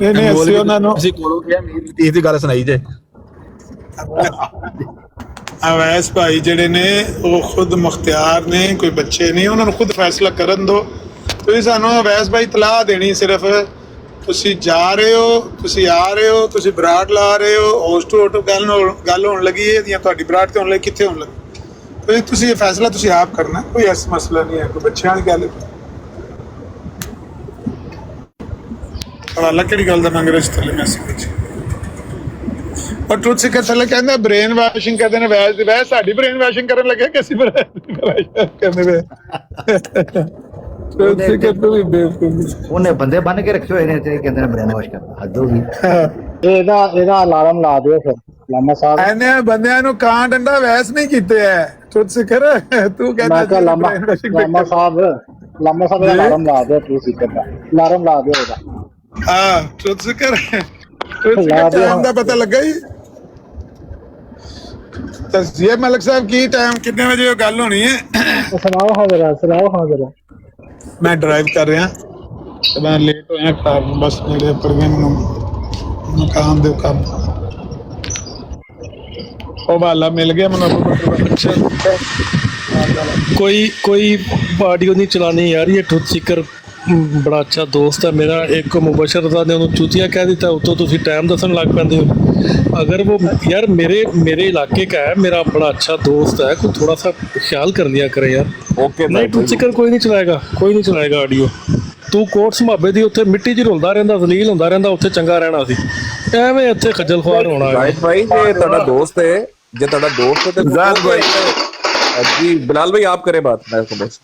नहीं ਅਸੀਂ ਉਹਨਾਂ ਨੂੰ ਅਸੀਂ ਕੋਲੋਂ ਕਿਹਾ ਮੇਰੀ ਤੀਹ ਦੀ ਗੱਲ ਸੁਣਾਈ ਜੇ। ਅਵੈਸ ਭਾਈ ਜਿਹੜੇ ਨੇ ਉਹ ਖੁਦ ਮੁਖਤਿਆਰ ਨੇ, ਕੋਈ ਬੱਚੇ ਨਹੀਂ, ਉਹਨਾਂ ਨੂੰ ਖੁਦ ਫੈਸਲਾ ਕਰਨ ਦਿਓ। ਤੁਸੀਂ ਸਾਨੂੰ ਅਵੈਸ ਭਾਈ ਤਲਾਹ ਦੇਣੀ, ਸਿਰਫ ਤੁਸੀਂ ਜਾ ਰਹੇ ਹੋ, ਤੁਸੀਂ ਆ ਰਹੇ ਹੋ, ਤੁਸੀਂ ਬਰਾੜ ਲਾ ਰਹੇ ਹੋ, ਹੋਸਟ ਹੋਟ ਗੱਲ ਹੋਣ ਲੱਗੀ ਹੈ ਜਾਂ ਤੁਹਾਡੀ ਬਰਾੜ ਤੇ ਹੋਣ ਲੱਗੀ, ਕਿੱਥੇ ਹੋਣ ਲੱਗੀ, ਤੁਸੀਂ ਇਹ ਫੈਸਲਾ ਤੁਸੀਂ ਆਪ ਕਰਨਾ। ਕੋਈ ਐਸਾ ਮਸਲਾ ਨਹੀਂ ਹੈ, ਕੋਈ ਬੱਚਿਆਂ ਵਾਲੀ ਗੱਲ ਹੈ। ਹਵਾਲਾ ਕਿਹੜੀ ਗੱਲ ਦਾ ਮੰਗ ਰਹੇ ਸੀ ਥੱਲੇ ਮੈਸੇਜ? और ट्रुथ सीकर थले कहते हैं ब्रेन वाशिंग कहते हैं, वैसे साडी ब्रेन वाशिंग करने लगे कैसी करने पे। ट्रुथ सीकर तो भी बेवकूफ उन्हें बंदे बन के रखे हुए ने ते कहते हैं ब्रेन वॉश कर। हद होगी। ਇਹਦਾ ਅਲਾਰਮ ਲਾ ਦਿਓ ਫਿਰ ਲਾਮਾ ਸਾਹਿਬ। ਐਨੇ ਬੰਦਿਆਂ ਨੂੰ ਕਾਂ ਡੰਡਾ ਵੈਸ ਨਹੀਂ ਕੀਤੇ ਐ। ट्रुथ सीकर तू ਮੈਂ ਕਿਹਾ ਲਾਮਾ कहना ਸਾਹਿਬ ਦਾ ਅਲਾਰਮ ਲਾ ਦਿਓ, ਤੁਸੀਂ ਸੀਕਰ ਦਾ ਅਲਾਰਮ ਲਾ ਦਿਓ ਇਹਦਾ। ਹਾਂ ट्रुथ सीकर टाइम ਦਾ ਪਤਾ ਲੱਗਾ ਜੀ। तस्दीर मलिक साहब की टाइम कितने बजे गल होनी है? ਸੁਣਾਓ ਹਾਂ ਜਰਾ। मैं ड्राइव कर रहा तो मैं लेट होया कार बस नेड़े पर गए मैनू मकान दे काम ओ वाला मिल गया मैनू। कोई ऑडियो नहीं चलानी यार। ये ट्रुथ सीकर बड़ा अच्छा दोस्त है मेरा। एक मुबशर ने उन्होंने चूतिया कह दिता, उतो तुम टाइम दसन लग पैंदे हो। अगर वो यार मेरे इलाके का है, मेरा बड़ा अच्छा दोस्त है, कोई थोड़ा सा ख्याल कर लिया करे यार। ओके नहीं ट्रुथ सीकर कोई नहीं चलाएगा ऑडियो। तू कोट समाबे दी उत्थे मिट्टी च रुलदा रहिंदा, जलील हुंदा रहिंदा, उत्थे चंगा रहना सी। एवें इत्थे खज्जल खुआर होना है। भाई जे ਤੁਹਾਡਾ ਦੋਸਤ ਹੈ, ਜੇ ਤੁਹਾਡਾ ਦੋਸਤ ਹੈ ਤੇ जी बिलाल भाई आप करें बात, मैं आपको बस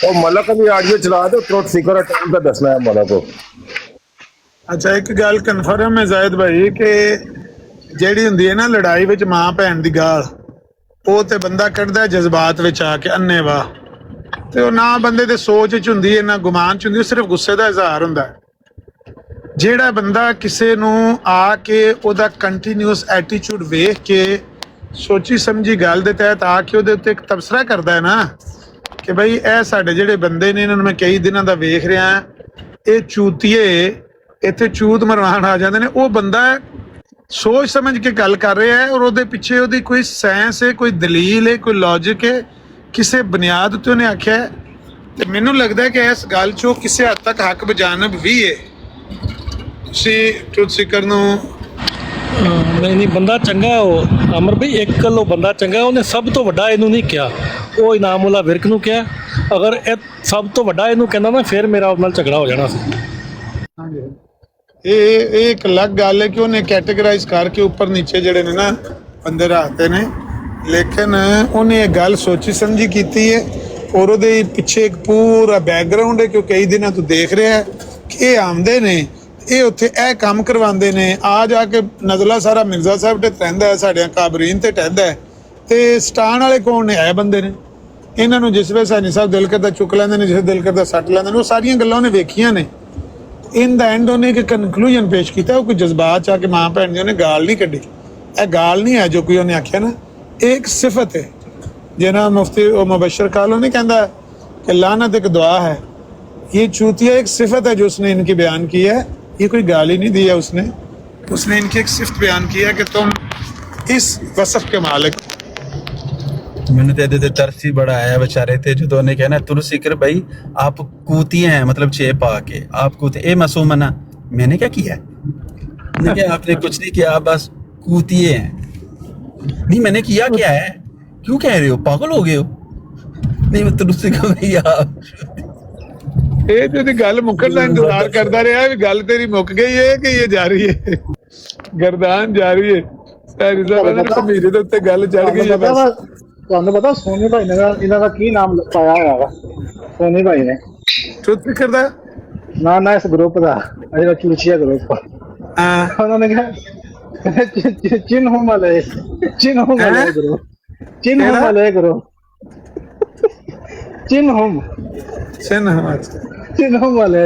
ਉਹ ਮਲਕ ਦੀ ਆਡੀਓ ਚਲਾ ਦਿਓ ਟਰੂਥ ਸੀਕਰ ਦਾ ਟਾਈਮ ਤਾਂ ਦੱਸਣਾ ਹੈ ਮਲਕ को। ਅੱਛਾ ਇੱਕ ਗੱਲ ਕਨਫਰਮ ਹੈ ਜ਼ਾਇਦ ਭਾਈ ਕਿ ਜਿਹੜੀ ਹੁੰਦੀ ਹੈ ਨਾ ਲੜਾਈ ਵਿੱਚ ਮਾਂ ਭੈਣ ਦੀ ਗਾਲ, ਉਹ ਤੇ ਬੰਦਾ ਕੱਢਦਾ ਜਜ਼ਬਾਤ ਵਿੱਚ ਆ ਕੇ ਅੰਨੇਵਾਹ, ਤੇ ਉਹ ਨਾ ਬੰਦੇ ਦੇ ਸੋਚ ਚ ਹੁੰਦੀ ਹੈ ਨਾ ਗੁਮਾਨ ਚ ਹੁੰਦੀ, ਉਹ ਸਿਰਫ ਗੁੱਸੇ ਦਾ ਇਜ਼ਹਾਰ ਹੁੰਦਾ ਹੈ। ਜਿਹੜਾ ਬੰਦਾ ਕਿਸੇ ਨੂੰ ਆ ਕੇ ਉਹਦਾ ਕੰਟੀਨਿਊਸ ਐਟੀਟਿਊਡ ਵੇਖ ਕੇ ਸੋਚੀ ਸਮਝੀ ਗੱਲ ਦੇ ਤਹਿਤ ਆ ਕੇ ਉਹਦੇ ਉੱਤੇ ਇੱਕ ਤਬਸਰਾ ਕਰਦਾ ਹੈ ਨਾ ਕਿ ਬਈ ਇਹ ਸਾਡੇ ਜਿਹੜੇ ਬੰਦੇ ਨੇ ਇਹਨਾਂ ਨੂੰ ਮੈਂ ਕਈ ਦਿਨਾਂ ਦਾ ਵੇਖ ਰਿਹਾ, ਇਹ ਚੂਤੀਏ ਇੱਥੇ ਚੂਤ ਮਰਵਾਣ ਆ ਜਾਂਦੇ ਨੇ, ਉਹ ਬੰਦਾ ਸੋਚ ਸਮਝ ਕੇ ਗੱਲ ਕਰ ਰਿਹਾ ਹੈ ਔਰ ਉਹਦੇ ਪਿੱਛੇ ਉਹਦੀ ਕੋਈ ਸਾਇੰਸ ਹੈ, ਕੋਈ ਦਲੀਲ ਹੈ, ਕੋਈ ਲੌਜਿਕ ਹੈ, ਕਿਸੇ ਬੁਨਿਆਦ ਉੱਤੇ ਉਹਨੇ ਆਖਿਆ ਹੈ। ਤੇ ਮੈਨੂੰ ਲੱਗਦਾ ਹੈ ਕਿ ਇਸ ਗੱਲ 'ਚੋਂ ਕਿਸੇ ਹੱਦ ਤੱਕ ਹੱਕ ਬਜਾਨਬ ਵੀ ਹੈ। ਤੁਸੀਂ ਟਰੂਥ ਸੀਕਰ ਨੂੰ ਨਹੀਂ ਨਹੀਂ, ਬੰਦਾ ਚੰਗਾ ਉਹ ਅਮਰ ਭਾਈ, ਇੱਕ ਗੱਲੋਂ ਬੰਦਾ ਚੰਗਾ, ਉਹਨੇ ਸਭ ਤੋਂ ਵੱਡਾ ਇਹਨੂੰ ਨਹੀਂ ਕਿਹਾ, ਉਹ ਇਨਾਮੁੱਲਾ ਵਿਰਕ ਨੂੰ ਕਿਹਾ। ਅਗਰ ਇਹ ਸਭ ਤੋਂ ਵੱਡਾ ਇਹਨੂੰ ਕਹਿੰਦਾ ਨਾ, ਫਿਰ ਮੇਰਾ ਉਹਦੇ ਨਾਲ ਝਗੜਾ ਹੋ ਜਾਣਾ ਸੀ। ਇਹ ਇੱਕ ਅਲੱਗ ਗੱਲ ਹੈ ਕਿ ਉਹਨੇ ਕੈਟੇਗਰਾਈਜ਼ ਕਰਕੇ ਉੱਪਰ ਨੀਚੇ ਜਿਹੜੇ ਨੇ ਨਾ ਬੰਦੇ ਰੱਖਦੇ ਨੇ, ਲੇਕਿਨ ਉਹਨੇ ਇਹ ਗੱਲ ਸੋਚੀ ਸਮਝੀ ਕੀਤੀ ਹੈ ਔਰ ਉਹਦੇ ਪਿੱਛੇ ਇੱਕ ਪੂਰਾ ਬੈਕਗ੍ਰਾਉਂਡ ਹੈ ਕਿ ਉਹ ਕਈ ਦਿਨਾਂ ਤੋਂ ਦੇਖ ਰਿਹਾ ਹੈ ਕਿ ਇਹ ਆਉਂਦੇ ਨੇ, ਇਹ ਉੱਥੇ ਇਹ ਕੰਮ ਕਰਵਾਉਂਦੇ ਨੇ, ਆ ਜਾ ਕੇ ਨਜ਼ਲਾ ਸਾਰਾ ਮਿਰਜ਼ਾ ਸਾਹਿਬ ਤੇ ਟਹਿੰਦਾ ਹੈ, ਸਾਡਿਆਂ ਕਾਬਰੀਨ ਤੇ ਟਹਿੰਦਾ ਹੈ, ਤੇ ਸਟਾਨ ਵਾਲੇ ਕੌਣ ਨੇ? ਇਹ ਬੰਦੇ ਨੇ। ਇਹਨਾਂ ਨੂੰ ਜਿਸ ਵੇਲੇ ਸਾਨੀ ਸਾਹਿਬ ਦਿਲ ਕਰਦਾ ਚੁੱਕ ਲੈਂਦੇ ਨੇ, ਜਿਸ ਦਿਲ ਕਰਦਾ ਸੱਟ ਲੈਂਦੇ ਨੇ, ਉਹ ਸਾਰੀਆਂ ਗੱਲਾਂ ਉਹਨੇ ਵੇਖੀਆਂ ਨੇ। ਇਨ ਦਾ ਐਂਡ ਉਹਨੇ ਇੱਕ ਕਨਕਲੂਜਨ ਪੇਸ਼ ਕੀਤਾ, ਉਹ ਕੋਈ ਜਜ਼ਬਾਤ 'ਚ ਆ ਕੇ ਮਾਂ ਭੈਣ ਦੀ ਉਹਨੇ ਗਾਲ ਨਹੀਂ ਕੱਢੀ। ਇਹ ਗਾਲ ਨਹੀਂ ਹੈ ਜੋ ਕੋਈ ਉਹਨੇ ਆਖਿਆ ਨਾ, ਇਹ ਇੱਕ ਸਿਫਤ ਹੈ। ਜਿਨਾ ਮੁਫਤੀ ਉਹ ਮੁਬਸ਼ਰ ਕਾਲੋ नहीं कहता कि लानत एक दुआ है, ये चूतिया एक सिफत है जो उसने इनकी बयान की है, ये कोई गाली नहीं दी है उसने इनकी एक सिफत बयान की है कि तुम इस वसफ के मालिक। मैंने तो ਇਹਦੇ ਤੇ ਤਰਸ ਹੀ बड़ा आया बेचारे थे जो ਉਹਨੇ कहना तुर सिकर भाई आप कूतिए हैं, मतलब छे पा के आप कूते ए मासूम ना, मैंने क्या किया? मैंने क्या आपने कुछ नहीं किया, आप बस कूतिए हैं। नहीं मैंने किया क्या है, क्यों कह रहे हो, पागल हो गए हो? नहीं मैं तुर सिकर भैया ਇਹ ਤੇ ਉਹਦੀ ਗੱਲ ਮੁੱਕਣ ਦਾ ਇੰਤਜ਼ਾਰ ਕਰਦਾ ਰਿਹਾ ਵੀ ਗੱਲ ਤੇਰੀ ਮੁੱਕ ਗਈ ਹੈ ਕਿ ਇਹ ਜਾਰੀ ਹੈ, ਗਰਦਾਨ ਜਾਰੀ ਹੈ। ਸਾਰੀ ਸਾਹਿਬ ਸਮੀਰੇ ਦੇ ਉੱਤੇ ਗੱਲ ਚੜ ਗਈ ਹੈ ਬਸ। ਤੁਹਾਨੂੰ ਪਤਾ ਸੋਨੀ ਭਾਈ ਨੇ ਇਹਨਾਂ ਦਾ ਕੀ ਨਾਮ ਪਾਇਆ ਹੋਇਆ ਵਾ? ਸੋਨੀ ਭਾਈ ਨੇ ਟਰੂਥ ਸੀਕਰ ਦਾ ਨਾ ਇਸ ਗਰੁੱਪ ਦਾ, ਜਿਹੜਾ ਚੂਚੀਆ ਗਰੁੱਪ, ਉਹਨਾਂ ਨੇ ਕਿਹਾ ਚਿੰਨ੍ਹ ਮਲੇ ਗਰੁੱਪ, ਚਿੰਨ੍ਹ ਮਲੇ ਗਰੁੱਪ, ਚਿੰਨ੍ਹ ਮਲੇ।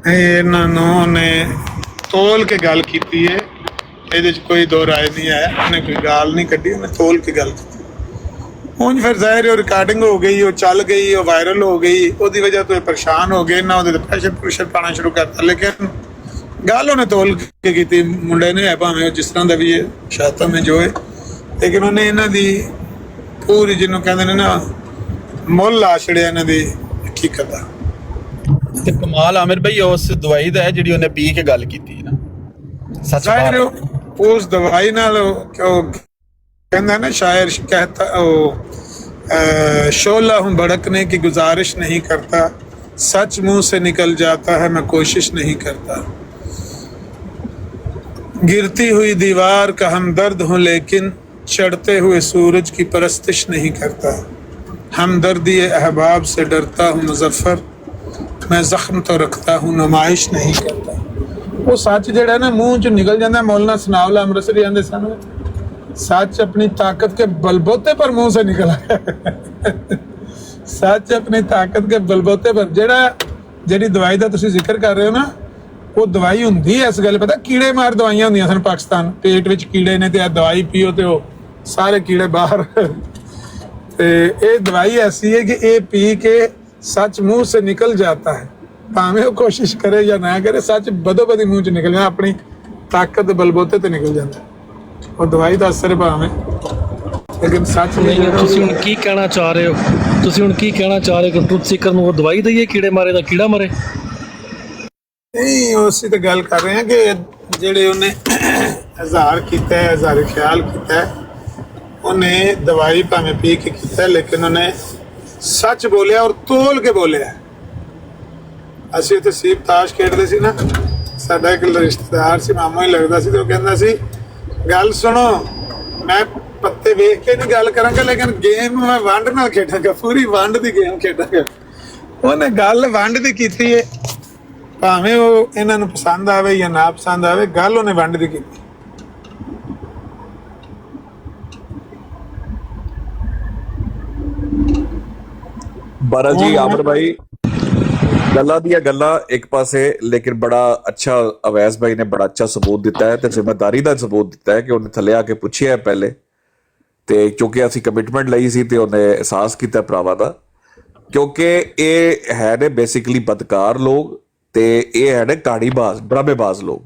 ਇਹਨਾਂ ਨੂੰ ਨੇ ਤੋਲ ਕੇ ਗੱਲ ਕੀਤੀ ਹੈ, ਇਹਦੇ 'ਚ ਕੋਈ ਦੋ ਰਾਏ ਨਹੀਂ ਹੈ। ਉਹਨੇ ਕੋਈ ਗਾਲ ਨਹੀਂ ਕੱਢੀ, ਉਹਨੇ ਤੋਲ ਕੇ ਗੱਲ ਕੀਤੀ। ਹੁਣ ਫਿਰ ਜ਼ਾਹਿਰ ਹੈ ਉਹ ਰਿਕਾਰਡਿੰਗ ਹੋ ਗਈ, ਉਹ ਚੱਲ ਗਈ, ਉਹ ਵਾਇਰਲ ਹੋ ਗਈ, ਉਹਦੀ ਵਜ੍ਹਾ ਤੋਂ ਇਹ ਪਰੇਸ਼ਾਨ ਹੋ ਗਏ ਨਾ, ਉਹਦੇ ਤੇ ਪ੍ਰੈਸ਼ਰ ਪਾਣਾ ਸ਼ੁਰੂ ਕਰਤਾ। ਲੇਕਿਨ ਗੱਲ ਉਹਨੇ ਤੋਲ ਕੇ ਕੀਤੀ, ਮੁੰਡੇ ਨੇ ਹੈ ਭਾਵੇਂ ਉਹ ਜਿਸ ਤਰ੍ਹਾਂ ਦਾ ਵੀ ਹੈ, ਸ਼ਾਤਮ ਹੈ ਜੋ ਹੈ, ਲੇਕਿਨ ਉਹਨੇ ਇਹਨਾਂ ਦੀ ਪੂਰੀ ਜਿਹਨੂੰ ਕਹਿੰਦੇ ਨੇ ਨਾ ਮੁੱਲ ਆ ਛੜਿਆ ਇਹਨਾਂ ਦੀ ਹਕੀਕਤ ਦਾ। ਤੇ ਕਮਾਲ ਆਮਿਰ ਭਾਈ ਉਸ ਦਵਾਈ ਦਾ ਹੈ ਜਿਹੜੀ ਉਹਨੇ ਪੀ ਕੇ ਗੱਲ ਕੀਤੀ ਨਾ, ਸੱਚ ਜ਼ਾਹਿਰ ਉਸ ਦਵਾਈ ਨਾਲ ਉਹ कहना ना शायर कहता शोला हूँ भड़कने की गुजारिश नहीं करता, सच मुंह से निकल जाता है मैं कोशिश नहीं करता, गिरती हुई दीवार का हमदर्द हूँ लेकिन चढ़ते हुए सूरज की परस्तिश नहीं करता, हमदर्दी अहबाब से डरता हूँ मुजफ्फर, मैं जख्म तो रखता हूँ नुमाइश नहीं करता। वो सच जड़ा ना मुंह चो निकल जाता। मौलाना सनाउल्लाह अमृतसरी आंदे सन सच अपनी ताकत के बलबोते पर मुंह से निकल आया सच अपनी ताकत के बलबोते पर। ਜਿਹੜੀ ਦਵਾਈ ਦਾ ਤੁਸੀਂ ਜ਼ਿਕਰ ਕਰ ਰਹੇ ਹੋ ਨਾ, ਉਹ ਦਵਾਈ ਹੁੰਦੀ ਹੈ ਇਸ ਗੱਲ ਪਤਾ ਕੀੜੇ ਮਾਰ ਦਵਾਈਆਂ ਹੁੰਦੀਆਂ ਸਨ ਪਾਕਿਸਤਾਨ, ਪੇਟ ਵਿੱਚ ਕੀੜੇ ਨੇ ਤੇ ਇਹ ਦਵਾਈ ਪੀਓ ਤੇ ਉਹ ਸਾਰੇ ਕੀੜੇ ਬਾਹਰ। ਤੇ ਇਹ ਦਵਾਈ ਐਸੀ ਹੈ ਕਿ ਇਹ ਪੀ ਕੇ ਸੱਚ ਮੂੰਹ ਸੇ ਨਿਕਲ ਜਾਤਾ ਹੈ, ਭਾਵੇਂ ਉਹ ਕੋਸ਼ਿਸ਼ ਕਰੇ ਜਾਂ ਨਾ ਕਰੇ, ਸੱਚ ਬਦੋ ਬਦੀ ਮੂੰਹ ਚ ਨਿਕਲ ਜਾਂਦਾ, ਆਪਣੀ ਤਾਕਤ ਦੇ ਬਲਬੋਤੇ ਤੇ ਨਿਕਲ ਜਾਂਦਾ। ਉਹ ਦਵਾਈ ਦਾ ਅਸਰ ਭਾਵੇਂ, ਲੇਕਿਨ ਸੱਚ ਨਹੀਂ। ਤੁਸੀਂ ਹੁਣ ਕੀ ਕਹਿਣਾ ਚਾਹ ਰਹੇ ਹੋ? ਤੁਸੀਂ ਹੁਣ ਕੀ ਕਹਿਣਾ ਚਾਹ ਰਹੇ ਹੋ ਕਿ ਟਰੂਥ ਸੀਕਰ ਨੂੰ ਉਹ ਦਵਾਈ ਦਈਏ ਕੀੜੇ ਮਾਰੇ ਦਾ ਕੀੜਾ ਮਾਰੇ? ਨਹੀਂ, ਉਸੇ ਤੇ ਗੱਲ ਕਰ ਰਹੇ ਹਾਂ ਕਿ ਜਿਹੜੇ ਉਹਨੇ ਇਜ਼ਹਾਰ ਕੀਤਾ ਹੈ, ਇਜ਼ਹਾਰ ਖਿਆਲ ਕੀਤਾ ਹੈ, ਉਹਨੇ ਦਵਾਈ ਭਾਵੇਂ ਪੀ ਕੇ ਕੀਤਾ, ਲੇਕਿਨ ਉਹਨੇ ਸੱਚ ਬੋਲਿਆ ਔਰ ਤੋਲ ਕੇ ਬੋਲਿਆ। ਅਸੀਂ ਉੱਥੇ ਸੀਪ ਤਾਸ਼ ਖੇਡਦੇ ਸੀ ਨਾ, ਸਾਡਾ ਇੱਕ ਰਿਸ਼ਤੇਦਾਰ ਸੀ, ਮਾਮਾ ਹੀ ਲੱਗਦਾ ਸੀ, ਤੇ ਉਹ ਕਹਿੰਦਾ ਸੀ ਗੱਲ ਸੁਣੋ, ਮੈਂ ਪੱਤੇ ਵੇਖ ਕੇ ਨਹੀਂ ਗੱਲ ਕਰਾਂਗਾ, ਲੇਕਿਨ ਗੇਮ ਮੈਂ ਵੰਡ ਨਾਲ ਖੇਡਾਂਗਾ, ਪੂਰੀ ਵੰਡ ਦੀ ਗੇਮ ਖੇਡਾਂਗਾ। ਉਹਨੇ ਗੱਲ ਵੰਡ ਦੀ ਕੀਤੀ ਹੈ, ਭਾਵੇਂ ਉਹ ਇਹਨਾਂ ਨੂੰ ਪਸੰਦ ਆਵੇ ਜਾਂ ਨਾ ਪਸੰਦ ਆਵੇ, ਗੱਲ ਉਹਨੇ ਵੰਡ ਦੀ ਕੀਤੀ। ਬਾਰਾ ਜੀ ਆਮਰ ਭਾਈ ਗੱਲਾਂ ਦੀਆਂ ਗੱਲਾਂ ਇੱਕ ਪਾਸੇ, ਲੇਕਿਨ ਬੜਾ ਅੱਛਾ ਅਵੈਸ ਭਾਈ ਨੇ ਬੜਾ ਅੱਛਾ ਸਬੂਤ ਦਿੱਤਾ ਹੈ ਤੇ ਜ਼ਿੰਮੇਦਾਰੀ ਦਾ ਸਬੂਤ ਦਿੱਤਾ ਹੈ ਕਿ ਉਹਨੇ ਥੱਲੇ ਆ ਕੇ ਪੁੱਛਿਆ ਪਹਿਲੇ, ਤੇ ਕਿਉਂਕਿ ਅਸੀਂ ਕਮਿਟਮੈਂਟ ਲਈ ਸੀ ਤੇ ਉਹਨੇ ਅਹਿਸਾਸ ਕੀਤਾ ਭਰਾਵਾਂ ਦਾ, ਕਿਉਂਕਿ ਇਹ ਹੈ ਨੇ ਬੇਸਿਕਲੀ ਬਦਕਾਰ ਲੋਕ ਤੇ ਇਹ ਹੈ ਨੇ ਕਹਾਣੀਬਾਜ਼ ਡਰਾਮੇਬਾਜ਼ ਲੋਕ।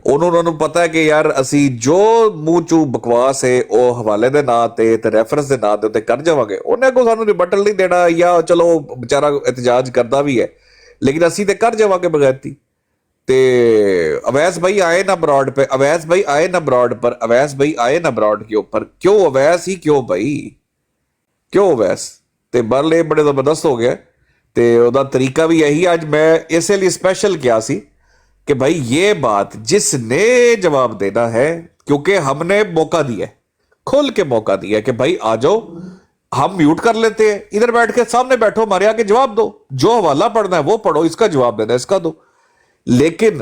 ਉਹਨਾਂ ਨੂੰ ਪਤਾ ਹੈ ਕਿ ਯਾਰ ਅਸੀਂ ਜੋ ਮੂੰਹ ਚੋਂ ਬਕਵਾਸ ਹੈ ਉਹ ਹਵਾਲੇ ਦੇ ਨਾਂ ਤੇ ਰੈਫਰੈਂਸ ਦੇ ਨਾਂ ਦੇ ਉੱਤੇ ਕਰ ਜਾਵਾਂਗੇ, ਉਹਨੇ ਅੱਗੋਂ ਸਾਨੂੰ ਰਿਬਟਲ ਨਹੀਂ ਦੇਣਾ, ਜਾਂ ਚਲੋ ਵਿਚਾਰਾ ਇਤਜਾਜ ਕਰਦਾ ਵੀ ਹੈ ਲੇਕਿਨ ਅਸੀਂ ਤੇ ਕਰ ਜਾਵਾਂਗੇ ਬਗੈਰਤੀ। ਤੇ अवैस भाई आए ना ब्रॉड पे, अवैस भाई आए ना ब्रॉड पर, अवैस भाई आए ना ब्रॉड के ऊपर, क्यों अवैस ही क्यों भाई, क्यों अवैस? ਤੇ ਬਰਲੇ ਬੜੇ ਜ਼ਬਰਦਸਤ ਹੋ ਗਿਆ ਤੇ ਉਹਦਾ ਤਰੀਕਾ ਵੀ ਇਹੀ। ਅੱਜ ਮੈਂ ਇਸੇ ਲਈ स्पेशल किया सी कि भाई ये बात जिसने जवाब देना है, क्योंकि हमने मौका दिया है, खुल के मौका दिया है कि भाई आ जाओ, हम म्यूट कर लेते हैं, इधर बैठ के सामने बैठो, हमारे आके जवाब दो, जो हवाला पढ़ना है वो पढ़ो, इसका जवाब देना है इसका दो, लेकिन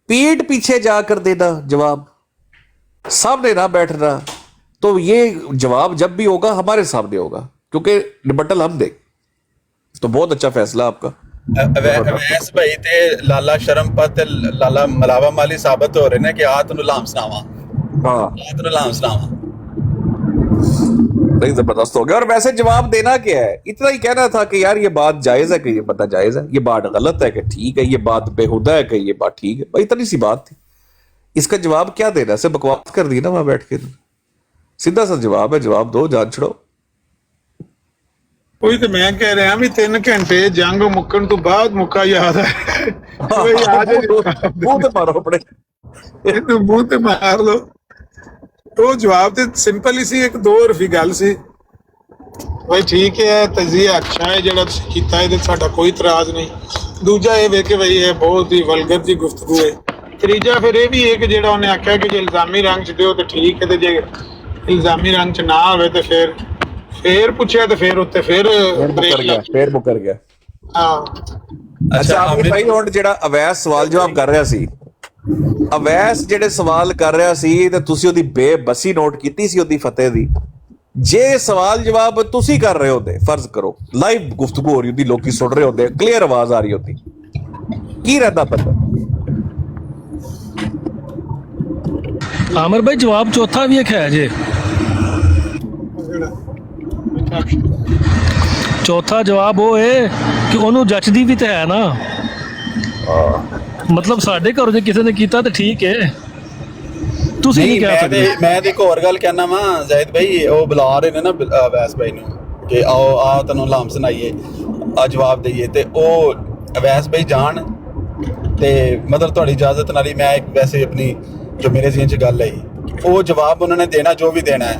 पीठ पीछे जाकर देना जवाब, सामने ना बैठना। तो ये जवाब जब भी होगा हमारे सामने होगा, क्योंकि रिबटल हम दें। तो बहुत अच्छा फैसला आपका। अवैस भाई ते लाला शर्मपत ते लाला मलावा माली साबित हो रहे ने कि आ तनु लाम सुनावा, हाँ तनु लाम सुनावा, नहीं जबरदस्त हो गया। और वैसे जवाब देना क्या है, इतना ही कहना था कि यार ये बात जायज है कि ये बता जायज है, ये बात गलत है कि ठीक है, ये बात बेहुदा है कि ये बात ठीक है, भाई इतनी सी बात थी, इसका जवाब क्या देना, सिर्फ बकवास कर दी ना वहां बैठ के, सीधा सा जवाब है, जवाब दो, जान छड़ो। ਉਹੀ ਤੇ ਮੈਂ ਕਹਿ ਰਿਹਾ ਵੀ 3 ਘੰਟੇ ਜੰਗ ਮੁੱਕਣ ਤੋਂ ਬਾਅਦ ਮੁੱਕਾ ਯਾਦ ਹੈ, ਕੋਈ ਆ ਜੇ ਮੂੰਹ ਤੇ ਮਾਰੋ ਆਪਣੇ, ਇਹਨੂੰ ਮੂੰਹ ਤੇ ਮਾਰ ਲਓ। ਉਹ ਜਵਾਬ ਤੇ ਸਿੰਪਲ ਹੀ ਸੀ, ਇੱਕ ਦੋ ਹਰਫੀ ਗੱਲ ਸੀ, ਭਾਈ ਠੀਕ ਹੈ ਤਜਜ਼ੀਆ ਅੱਛਾ ਹੈ ਜਿਹੜਾ ਤੁਸੀਂ ਕੀਤਾ, ਇਹਦੇ ਸਾਡਾ ਕੋਈ ਇਤਰਾਜ਼ ਨਹੀਂ। ਦੂਜਾ ਇਹ ਵੇ ਕਿ ਬਈ ਇਹ ਬਹੁਤ ਹੀ ਵਲਗਰ ਦੀ ਗੁਫ਼ਤਗੂ ਹੈ। ਤੀਜਾ ਫਿਰ ਇਹ ਵੀ ਹੈ ਕਿ ਜਿਹੜਾ ਉਹਨੇ ਆਖਿਆ ਕਿ ਜੇ ਇਲਜ਼ਾਮੀ ਰੰਗ 'ਚ ਦਿਓ ਤੇ ਠੀਕ ਹੈ, ਤੇ ਜੇ ਇਲਜ਼ਾਮੀ ਰੰਗ 'ਚ ਨਾ ਹੋਵੇ ਤੇ ਫਿਰ ਪੁੱਛਿਆ ਤੇ ਫਿਰ ਉੱਤੇ ਫਿਰ ਮੁਕਰ ਗਿਆ। ਹਾਂ ਅੱਛਾ ਆਪਣੀ ਭਾਈ ਹੁਣ ਜਿਹੜਾ ਅਵੈਸ ਸਵਾਲ ਜਵਾਬ ਕਰ ਰਿਹਾ ਸੀ, ਅਵੈਸ ਜਿਹੜੇ ਸਵਾਲ ਕਰ ਰਿਹਾ ਸੀ ਤੇ ਤੁਸੀਂ ਉਹਦੀ ਬੇਬਸੀ ਨੋਟ ਕੀਤੀ ਸੀ ਉਹਦੀ ਫਤਿਹ ਦੀ। ਜੇ ਸਵਾਲ ਜਵਾਬ ਤੁਸੀਂ ਕਰ ਰਹੇ ਹੁੰਦੇ, ਫਰਜ਼ ਕਰੋ ਲਾਈਵ ਗੁਫ਼ਤਗੂ ਹੋ ਰਹੀ ਹੁੰਦੀ, ਲੋਕੀ ਸੁਣ ਰਹੇ ਹੁੰਦੇ, ਕਲੀਅਰ ਆਵਾਜ਼ ਆ ਰਹੀ ਹੁੰਦੀ, ਕੀ ਰਹਿੰਦਾ ਪਤਾ? आमिर भाई जवाब चौथा भी एक है जे, चौथा जवाब वो है कि ਉਹਨੂੰ ਜੱਚਦੀ ਵੀ ਤੇ ਹੈ ਨਾ, ਮਤਲਬ ਸਾਡੇ ਘਰੋਂ ਜੇ ਕਿਸੇ ਨੇ ਕੀਤਾ ਤੇ ਠੀਕ ਹੈ, ਤੁਸੀਂ ਨਹੀਂ ਕਹਿ ਸਕਦੇ। ਮੈਂ ਤੇ ਇੱਕ ਹੋਰ ਗੱਲ ਕਹਿਣਾ ਵਾ ਜ਼ਾਹਿਦ ਭਾਈ, ਉਹ ਬੁਲਾ ਰਹੇ ਨੇ ਨਾ ਅਵੈਸ ਭਾਈ ਨੂੰ ਕਿ ਆਓ ਆ ਤੈਨੂੰ ਲਾਮ ਸੁਣਾਈਏ, ਆ ਜਵਾਬ ਦਈਏ, ਤੇ ਉਹ ਅਵੈਸ ਭਾਈ ਜਾਣ ਤੇ ਮਤਲਬ ਤੁਹਾਡੀ ਇਜਾਜ਼ਤ ਨਾਲ ਹੀ ਮੈਂ ਇੱਕ ਵੈਸੇ ਆਪਣੀ ਜੋ ਮੇਰੇ ਜ਼ਿਹਨ 'ਚ ਗੱਲ ਆਈ, ਉਹ ਜਵਾਬ ਉਹਨਾਂ ਨੇ ਦੇਣਾ ਜੋ ਵੀ ਦੇਣਾ ਹੈ,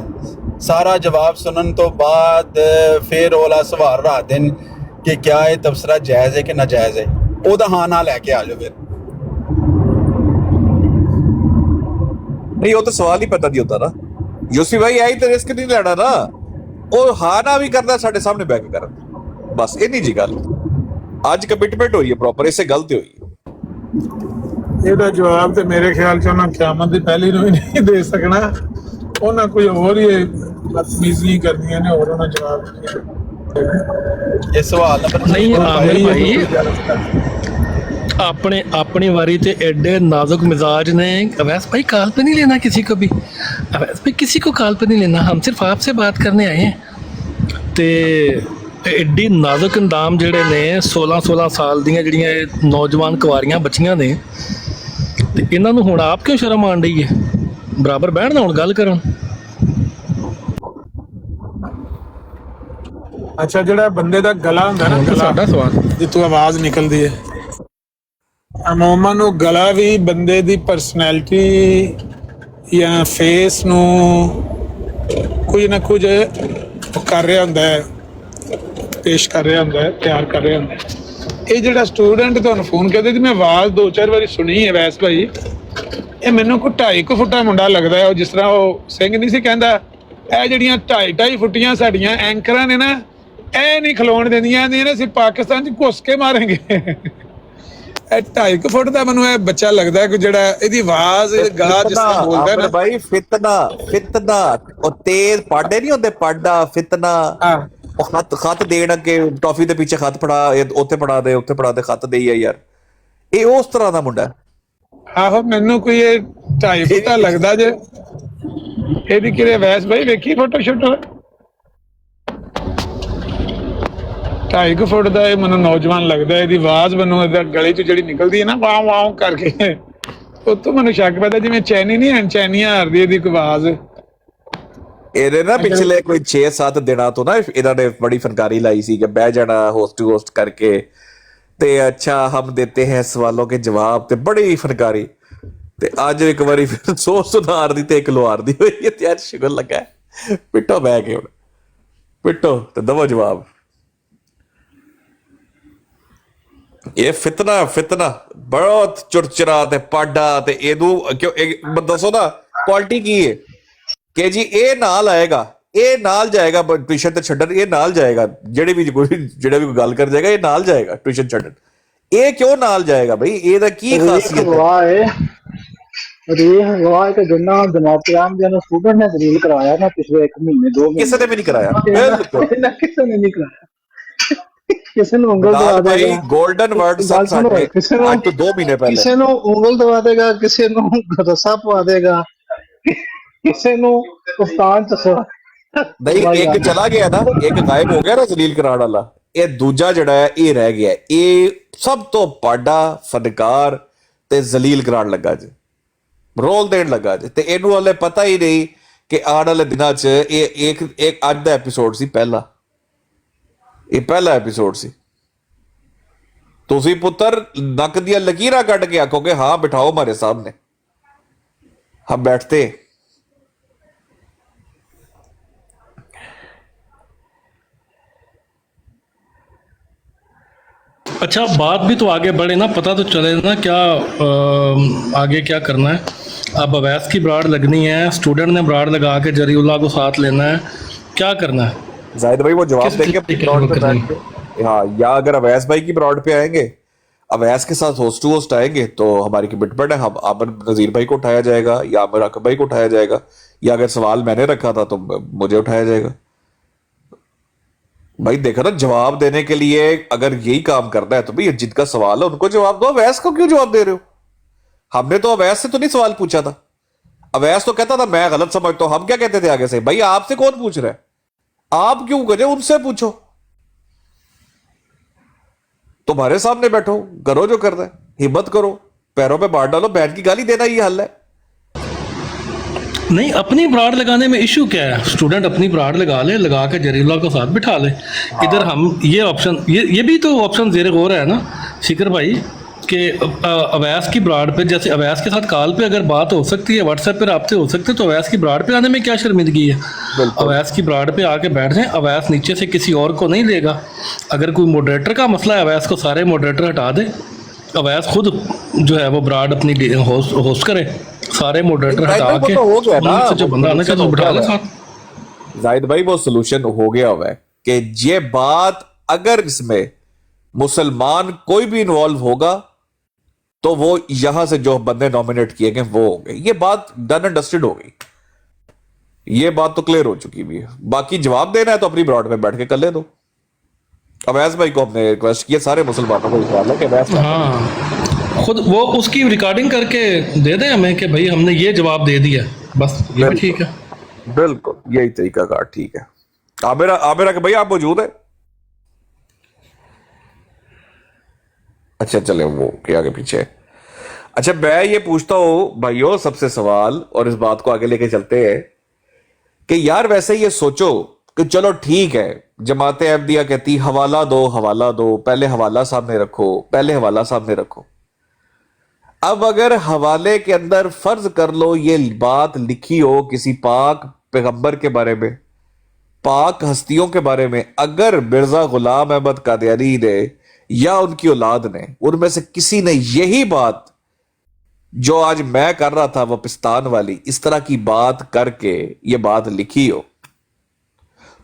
ਸਾਰਾ ਜਵਾਬ ਸੁਣਨ ਤੋਂ ਬਾਅਦ ਫਿਰ ਉਹਲਾ ਸਵਾਲ ਰੱਖ ਦੇਣ ਕਿ ਕਿਆ ਇਹ ਤਬਸਰਾ ਜਾਇਜ਼ ਹੈ ਕਿ ਨਾਜਾਇਜ਼ ਹੈ, ਉਹਦਾ ਹਾਂ ਨਾ ਲੈ ਕੇ ਆ ਜਾਓ। ਫਿਰ ਨਹੀਂ ਉਹ ਤਾਂ ਸਵਾਲ ਹੀ ਪਤਾ ਨਹੀਂ ਹੁੰਦਾ ਨਾ, ਯੂਸਫੀ ਭਾਈ ਆਈ ਤੇ ਰਿਸਕ ਨਹੀਂ ਲੈਣਾ ਨਾ, ਉਹ ਹਾਂ ਨਾ ਵੀ ਕਰਦਾ ਸਾਡੇ ਸਾਹਮਣੇ ਬਹਿ ਕੇ ਕਰਨ, ਬਸ ਇੰਨੀ ਜੀ ਗੱਲ। ਅੱਜ ਕਮਿਟਮੈਂਟ ਹੋਈ ਹੈ ਪ੍ਰੋਪਰ, ਇਸੇ ਗੱਲ ਤੇ ਹੋਈ ਹੈ। ਇਹਦਾ ਜਵਾਬ ਤੇ ਮੇਰੇ ਖਿਆਲ 'ਚ ਉਹਨਾਂ ਕਿਆਮਤ ਦੀ ਪਹਿਲੀ ਨੂੰ ਹੀ ਨਹੀਂ ਦੇ ਸਕਣਾ, ਉਹਨਾਂ ਕੋਈ ਹੋਰ ਹੀ ਬਦਤਮੀਜ਼ੀ ਕਰਨੀਆਂ ਨੇ, ਹੋਰ ਉਹਨਾਂ ਜਵਾਬ ਇਹ ਸਵਾਲ ਨੰਬਰ ਨਹੀਂ ਆਮਿਰ ਭਾਈ अपने अपनी वारी ते एडे नाजुक मिजाज ने। अवैस भाई कॉल पे नहीं लेना किसी को भी, अवैस भाई किसी को कॉल पे नहीं लेना, हम सिर्फ आपसे बात करने आए हैं। ते एड्डी नाजुक अंदाम जिहड़े ने 16-16 साल दियां जिहड़ियां नौजवान कुआरियां बच्चियां ने, ते इन्हां नूं हुण आप क्यों शर्म आण रही है? बराबर बैठण हुण गल करन। ਅੱਛਾ ਜਿਹੜਾ ਬੰਦੇ ਦਾ ਗਲਾ ਹੁੰਦਾ ਨਾ, ਗਲਾ ਸਾਡਾ ਸਵਾਲ ਜਿੱਥੋਂ ਆਵਾਜ਼ ਨਿਕਲਦੀ ਹੈ, ਅਮੂਮਨ ਉਹ ਗਲਾ ਵੀ ਬੰਦੇ ਦੀ ਪਰਸਨੈਲਿਟੀ ਜਾਂ ਫੇਸ ਨੂੰ ਕੁਝ ਨਾ ਕੁਝ ਕਰ ਰਿਹਾ ਹੁੰਦਾ ਹੈ, ਪੇਸ਼ ਕਰ ਰਿਹਾ ਹੁੰਦਾ ਹੈ, ਤਿਆਰ ਕਰ ਰਿਹਾ ਹੁੰਦਾ ਹੈ। ਇਹ ਜਿਹੜਾ ਸਟੂਡੈਂਟ ਤੁਹਾਨੂੰ ਫੋਨ ਕਰਦਾ ਸੀ, ਮੈਂ ਆਵਾਜ਼ 2-4 ਵਾਰੀ ਸੁਣੀ ਹੈ ਅਵੈਸ ਭਾਈ, ਇਹ ਮੈਨੂੰ ਕੋਈ 2.5 ਫੁੱਟਾ ਮੁੰਡਾ ਲੱਗਦਾ ਹੈ, ਉਹ ਜਿਸ ਤਰ੍ਹਾਂ ਉਹ ਸਿੰਘ ਨਹੀਂ ਸੀ ਕਹਿੰਦਾ ਇਹ ਜਿਹੜੀਆਂ 2.5 ਫੁੱਟੀਆਂ ਸਾਡੀਆਂ ਐਂਕਰਾਂ ਨੇ ਨਾ ਇਹ ਨਹੀਂ ਖਲੋਣ ਦਿੰਦੀਆਂ ਨੇ, ਅਸੀਂ ਪਾਕਿਸਤਾਨ 'ਚ ਘੁੱਸ ਕੇ ਮਾਰਾਂਗੇ। ਇਹ 2.5 ਫੁੱਟ ਦਾ ਮੈਨੂੰ ਇਹ ਬੱਚਾ ਲੱਗਦਾ ਕਿ ਜਿਹੜਾ ਇਹਦੀ ਆਵਾਜ਼ ਗਲਾ ਜਿਸ ਤਰ੍ਹਾਂ ਬੋਲਦਾ ਨਾ ਭਾਈ, ਫਿਤਨਾ ਉਹ ਤੇਜ਼ ਪਾੜੇ ਨਹੀਂ ਹੁੰਦੇ, ਪਾਡਾ ਫਿਤਨਾ, ਉਹ ਖਤ ਦੇਣ ਅੱਗੇ ਟੌਫੀ ਦੇ ਪਿੱਛੇ ਖਤ ਫੜਾ, ਉੱਥੇ ਫੜਾ ਦੇ ਉੱਥੇ ਫੜਾ ਦੇ, ਖਤ ਦੇਈ ਆ ਯਾਰ, ਇਹ ਉਸ ਤਰ੍ਹਾਂ ਦਾ ਮੁੰਡਾ। ਆਹੋ ਮੈਨੂੰ ਕੋਈ ਇਹ 2.5 ਫੁੱਟਾ ਲੱਗਦਾ ਜੇ। ਇਹਦੀ ਕਿਹੜੇ ਵੈਸ ਬਾਈ ਵੇਖੀ ਫੋਟੋ ਸ਼ੋਟੋ 2.5 ਫੁੱਟ ਦਾ ਇਹ ਮੈਨੂੰ ਨੌਜਵਾਨ ਲੱਗਦਾ। ਇਹਦੀ ਆਵਾਜ਼ ਮੈਨੂੰ ਇਹਦਾ ਗਲੇ 'ਚ ਜਿਹੜੀ ਨਿਕਲਦੀ ਹੈ ਨਾ ਵਾਹ ਵਾਹ ਕਰਕੇ, ਉਹ ਤੋਂ ਮੈਨੂੰ ਸ਼ੱਕ ਪੈਦਾ ਜਿਵੇਂ ਚੈਨੀ ਨਹੀਂ ਹੈ, ਚੈਨੀਆਂ ਹਾਰਦੀ ਇਹਦੀ ਕੋਈ ਆਵਾਜ਼। ਇਹਦੇ ਨਾ ਪਿਛਲੇ ਕੋਈ 6-7 ਦਿਨਾਂ ਤੋਂ ਨਾ ਇਹਨਾਂ ਨੇ ਬੜੀ ਫਨਕਾਰੀ ਲਾਈ ਸੀ ਕਿ ਬਹਿ ਜਾਣਾ ਹੋਸਟ ਟੂ ਹੋਸਟ ਕਰਕੇ ਤੇ ਅੱਛਾ ਹਮ ਦੇਤੇ ਹੈ ਸਵਾਲੋਂ ਕੇ ਜਵਾਬ, ਤੇ ਬੜੀ ਫਨਕਾਰੀ। ਤੇ ਅੱਜ ਇੱਕ ਵਾਰੀ ਫਿਰ ਸੁਨਾਰ ਦੀ ਤੇ ਇੱਕ ਲੋਹਾਰ ਦੀ ਹੋਈ ਹੈ ਤੇ ਅੱਜ ਸ਼ੁਗਰ ਲੱਗਾ ਪਿੱਟੋ ਬਹਿ ਕੇ, ਹੁਣ ਪਿੱਟੋ ਤੇ ਦਵੋ ਜਵਾਬ। ਇਹ ਫਿਤਨਾ ਬਹੁਤ ਚੁਰਚਰਾ ਤੇ ਪਾਡਾ, ਤੇ ਇਹਨੂੰ ਕਿਉਂ ਦੱਸੋ ਨਾ ਕੁਆਲਿਟੀ ਕੀ ਹੈ ਕਿ ਜੀ ਇਹ ਨਾਲ ਆਏਗਾ, ਇਹ ਨਾਲ ਜਾਏਗਾ ਟਿਊਸ਼ਨ ਤੇ ਛੱਡਣ, ਇਹ ਨਾਲ ਜਾਏਗਾ ਜਿਹੜਾ ਵੀ ਕੋਈ ਗੱਲ ਕਰ ਜਾਏਗਾ, ਇਹ ਨਾਲ ਜਾਏਗਾ ਟਿਊਸ਼ਨ ਛੱਡਣ। ਇਹ ਕਿਉਂ ਨਾਲ ਜਾਏਗਾ ਬਈ, ਇਹਦਾ ਕੀ ਖਾਸੀਅਤ ਹੈ? ਕਿ ਜਿੰਨਾ ਜਨਾਬ ਆਮਦਿਆਂ ਨੂੰ ਸਟੂਡੈਂਟ ਨੇ ਦਲੀਲ ਕਰਾਇਆ ਨਾ ਪਿਛਲੇ 1 ਮਹੀਨੇ 2 ਮਹੀਨੇ, ਕਿਸੇ ਨੇ ਵੀ ਨਹੀਂ ਕਰਾਇਆ, ਬਿਲਕੁਲ ਕਿਸੇ ਨੇ ਨਹੀਂ ਕਰਾਇਆ। ਕਿਸੇ ਨੂੰ ਉਂਗਲ ਦਵਾ ਦੇਗਾ, ਗੋਲਡਨ ਵਰਡ ਸਭ ਸਾਡੇ ਅੱਜ ਤੋਂ 2 ਮਹੀਨੇ ਪਹਿਲੇ, ਕਿਸੇ ਨੂੰ ਉਂਗਲ ਦਵਾ ਦੇਗਾ, ਕਿਸੇ ਨੂੰ ਰੱਸਾ ਪਵਾ ਦੇਗਾ, ਕਿਸੇ ਨੂੰ ਕਫਤਾਨ ਚ ਨਹੀਂ। ਇੱਕ ਚਲਾ ਗਿਆ ਨਾ, ਇੱਕ ਗਾਇਬ ਹੋ ਗਿਆ ਨਾ ਜ਼ਲੀਲ ਕਰਾਉਣ ਵਾਲਾ, ਇਹ ਦੂਜਾ ਜਿਹੜਾ ਹੈ ਇਹ ਰਹਿ ਗਿਆ। ਇਹ ਸਭ ਤੋਂ ਪਾਡਾ ਫਨਕਾਰ ਤੇ ਜ਼ਲੀਲ ਕਰਾਉਣ ਲੱਗਾ ਜੀ, ਰੋਲ ਦੇਣ ਲੱਗਾ ਜੀ, ਤੇ ਇਹਨੂੰ ਹਲੇ ਪਤਾ ਹੀ ਨਹੀਂ ਕਿ ਆਉਣ ਵਾਲੇ ਦਿਨਾਂ 'ਚ ਇਹ ਇੱਕ ਅੱਜ ਦਾ ਐਪੀਸੋਡ ਸੀ, ਇਹ ਪਹਿਲਾ ਐਪੀਸੋਡ ਸੀ। ਤੁਸੀਂ ਪੁੱਤਰ ਨੱਕ ਦੀਆਂ ਲਕੀਰਾਂ ਕੱਢ ਕੇ ਆਖੋਗੇ ਹਾਂ ਬਿਠਾਓ ਹਮਾਰੇ ਸਾਹਮਣੇ, ਹਮ बैठते। अच्छा, बात भी तो आगे बढ़े ना, पता तो चले ना क्या आगे क्या करना है। अब अवैस की ब्राड लगनी है, स्टूडेंट ने ब्राड लगा के जरीउल्लाह को साथ लेना है, क्या करना है? जाहिद भाई वो जवाब देंगे ब्रॉड पे बैठ के, हाँ, या अगर अवैस भाई की ब्रॉड पे आएंगे, अवैस के साथ होस्ट टू होस्ट आएंगे तो हमारी कमिटमेंट है, हम आमिर नज़ीर भाई को उठाया जाएगा या आमिर अकब भाई को उठाया जाएगा, या अगर सवाल मैंने रखा था तो मुझे उठाया जाएगा। भाई देखो ना, जवाब देने के लिए अगर यही काम करना है तो भाई जिनका सवाल है उनको जवाब दो, अवैस को क्यों जवाब दे रहे हो? हमने तो अवैस से तो नहीं सवाल पूछा था, अवैस तो कहता था मैं गलत समझता हूं, हम क्या कहते थे आगे से, भाई आपसे कौन पूछ रहा है, आप क्यों करें, उनसे पूछो, तुम्हारे सामने बैठो, करो जो करना है, हिम्मत करो, पैरों पे मार डालो, बैठ की गाली देना ये हल है। नहीं, अपनी ब्राड लगाने में इशू क्या है? स्टूडेंट अपनी ब्राड लगा ले, लगा के जरीउल्लाह को साथ बिठा ले। इधर हम ये ऑप्शन, ये भी तो ऑप्शन ज़ेर गौर है ना शिकर भाई, कि अवैस की ब्राड पे, जैसे अवैस के साथ कॉल पे अगर बात हो सकती है, व्हाट्सएप पे राब्ते हो सकते हैं, तो अवैस की ब्राड पे आने में क्या शर्मिंदगी है? अवैस की ब्राड पे आके बैठ जाएं, अवैस नीचे से किसी और को नहीं लेगा। अगर कोई मॉडरेटर का मसला है, अवैस को सारे मॉडरेटर हटा दे, अवैस खुद जो है वो ब्राड अपनी होस्ट करे, सारे मॉडरेटर हटा के उनसे जो बंदा आना चाहिए बिठा ले साथ। जाहिद भाई वो सोल्यूशन हो गया हुआ है कि ये बात अगर इसमें मुसलमान कोई भी इन्वॉल्व होगा तो वो यहां से जो बंदे नॉमिनेट किए गए वो होंगे, ये बात डन एंड डस्टेड हो गई, ये बात तो क्लियर हो चुकी भी है। बाकी जवाब देना है तो अपनी ब्रॉड में बैठ के कर ले दो। अवैस भाई को हमने रिक्वेस्ट किया, सारे मुसलमानों को सवाल है कि अवैस हाँ, खुद वो उसकी रिकॉर्डिंग करके दे दें हमें कि भाई हमने ये जवाब दे दिया, बस ये भी ठीक है। बिल्कुल यही तरीका का ठीक है। आमिर भाई आप मौजूद है? अच्छा चले वो के आगे पीछे। अच्छा मैं ये पूछता हूं भाइयों सबसे सवाल, और इस बात को आगे लेके चलते हैं कि यार वैसे ये सोचो कि चलो ठीक है, जमात अहमदिया कहती हवाला दो, पहले हवाला सामने रखो। अब अगर हवाले के अंदर फर्ज कर लो ये बात लिखी हो किसी पाक पैगंबर के बारे में, पाक हस्तियों के बारे में, अगर मिर्जा गुलाम अहमद कादियानी ने या उनकी औलाद ने, उनमें से किसी ने यही बात جو آج میں کر رہا تھا وپستان والی اس طرح کی بات کر کے یہ بات لکھی ہو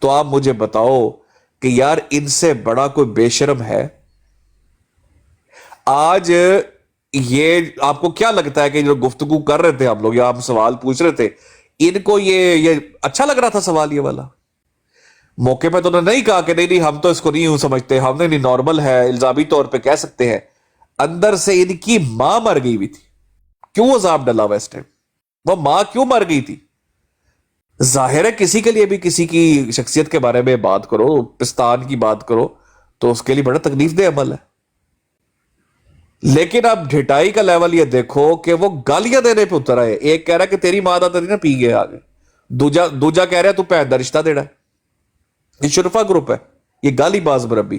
تو آپ مجھے بتاؤ کہ یار ان سے بڑا کوئی بے شرم ہے؟ آج یہ آپ کو کیا لگتا ہے کہ جو گفتگو کر رہے تھے ہم لوگ یا ہم سوال پوچھ رہے تھے ان کو یہ اچھا لگ رہا تھا سوال یہ والا؟ موقع پہ تو انہوں نے نہیں کہا کہ نہیں ہم تو اس کو نہیں یوں سمجھتے، ہم نے نہیں نارمل ہے، الزامی طور پہ کہہ سکتے ہیں. اندر سے ان کی ماں مر گئی ہوئی تھی. کیوں عذاب ڈلا ہوا اس ٹائم؟ وہ ماں کیوں مر گئی تھی؟ ظاہر ہے کسی کے لیے بھی کسی کی شخصیت کے بارے میں بات کرو، پستان کی بات کرو تو اس کے لیے بڑا تکلیف دہ عمل ہے. لیکن اب ڈھٹائی کا لیول یہ دیکھو کہ وہ گالیاں دینے پہ اتر آئے. ایک کہہ رہا ہے کہ تیری ماں دا تیری نہ پی گئے آگے، دوجا کہہ رہا ہے تو پہن دا رشتہ دینا ہے. یہ شرفا گروپ ہے، یہ گالی باز مربی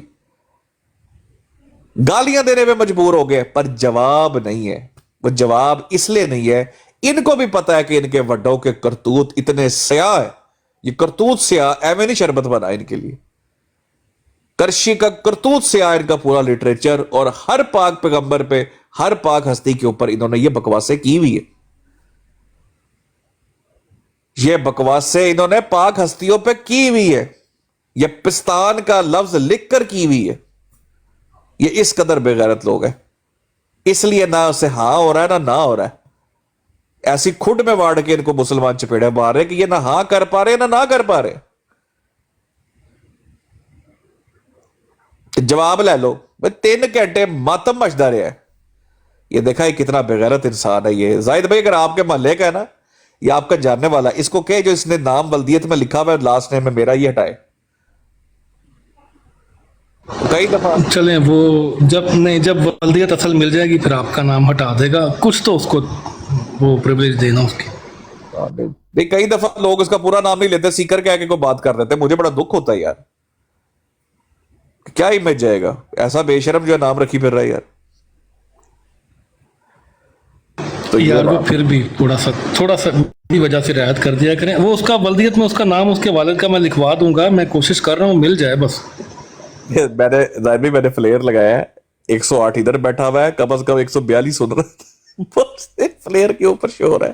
گالیاں دینے میں مجبور ہو گئے، پر جواب نہیں ہے. وہ جواب اس لیے نہیں ہے، ان کو بھی پتا ہے کہ ان کے وڈوں کے کرتوت اتنے سیاہ ہے. یہ کرتوت سیاہ ایویں نہیں شربت بنا ان کے لیے. کرشی کا کرتوت سیاہ ان کا پورا لٹریچر، اور ہر پاک پیغمبر پہ، ہر پاک ہستی کے اوپر انہوں نے یہ بکواسیں کی ہوئی ہے. یہ بکواسیں انہوں نے پاک ہستیوں پہ کی ہوئی ہے. یہ پستان کا لفظ لکھ کر کی ہوئی ہے. یہ اس قدر بے غیرت لوگ ہیں، اس لیے نہ اسے ہاں ہو رہا ہے نہ ہو رہا ہے. ایسی کھڈ میں واڑ کے ان کو مسلمان چپیڑے مار رہے کہ یہ نہ ہاں کر پا رہے نہ کر پا رہے. جواب لے لو. 3 گھنٹے ماتم مچدا رہا ہے. یہ دیکھا یہ کتنا بے غیرت انسان ہے. یہ زاہد بھائی اگر آپ کے محلے کا ہے نا یا آپ کا جاننے والا، اس کو کہ جو اس نے نام ولدیت میں لکھا ہوا ہے لاسٹ نیم میں میرا، یہ ہٹائے. کئی دفعہ چلیں وہ جب ولدیت اصل مل جائے گی پھر آپ کا نام ہٹا دے گا. کچھ تو اس کو وہ پریویلیج دینا اس کی. نہیں، کئی دفعہ لوگ اس کا پورا نام نہیں لیتے، سیکر کہہ کے کوئی بات کر دیتے. مجھے بڑا دکھ ہوتا ہے یار. کیا امیج جائے گا ایسا بے شرم جو ہے نام رکھی پھر رہا ہے یار. تو یار وہ پھر بھی تھوڑا سا وجہ سے رعایت کر دیا کریں. وہ اس کا ولدیت میں اس کا نام اس کے والد کا میں لکھوا دوں گا. میں کوشش کر رہا ہوں مل جائے بس. میں نے فلیئر لگایا ہے 108 ادھر بیٹھا ہوا ہے، کم از کم 142 سن رہا ہے. فلیئر کے اوپر شور ہے.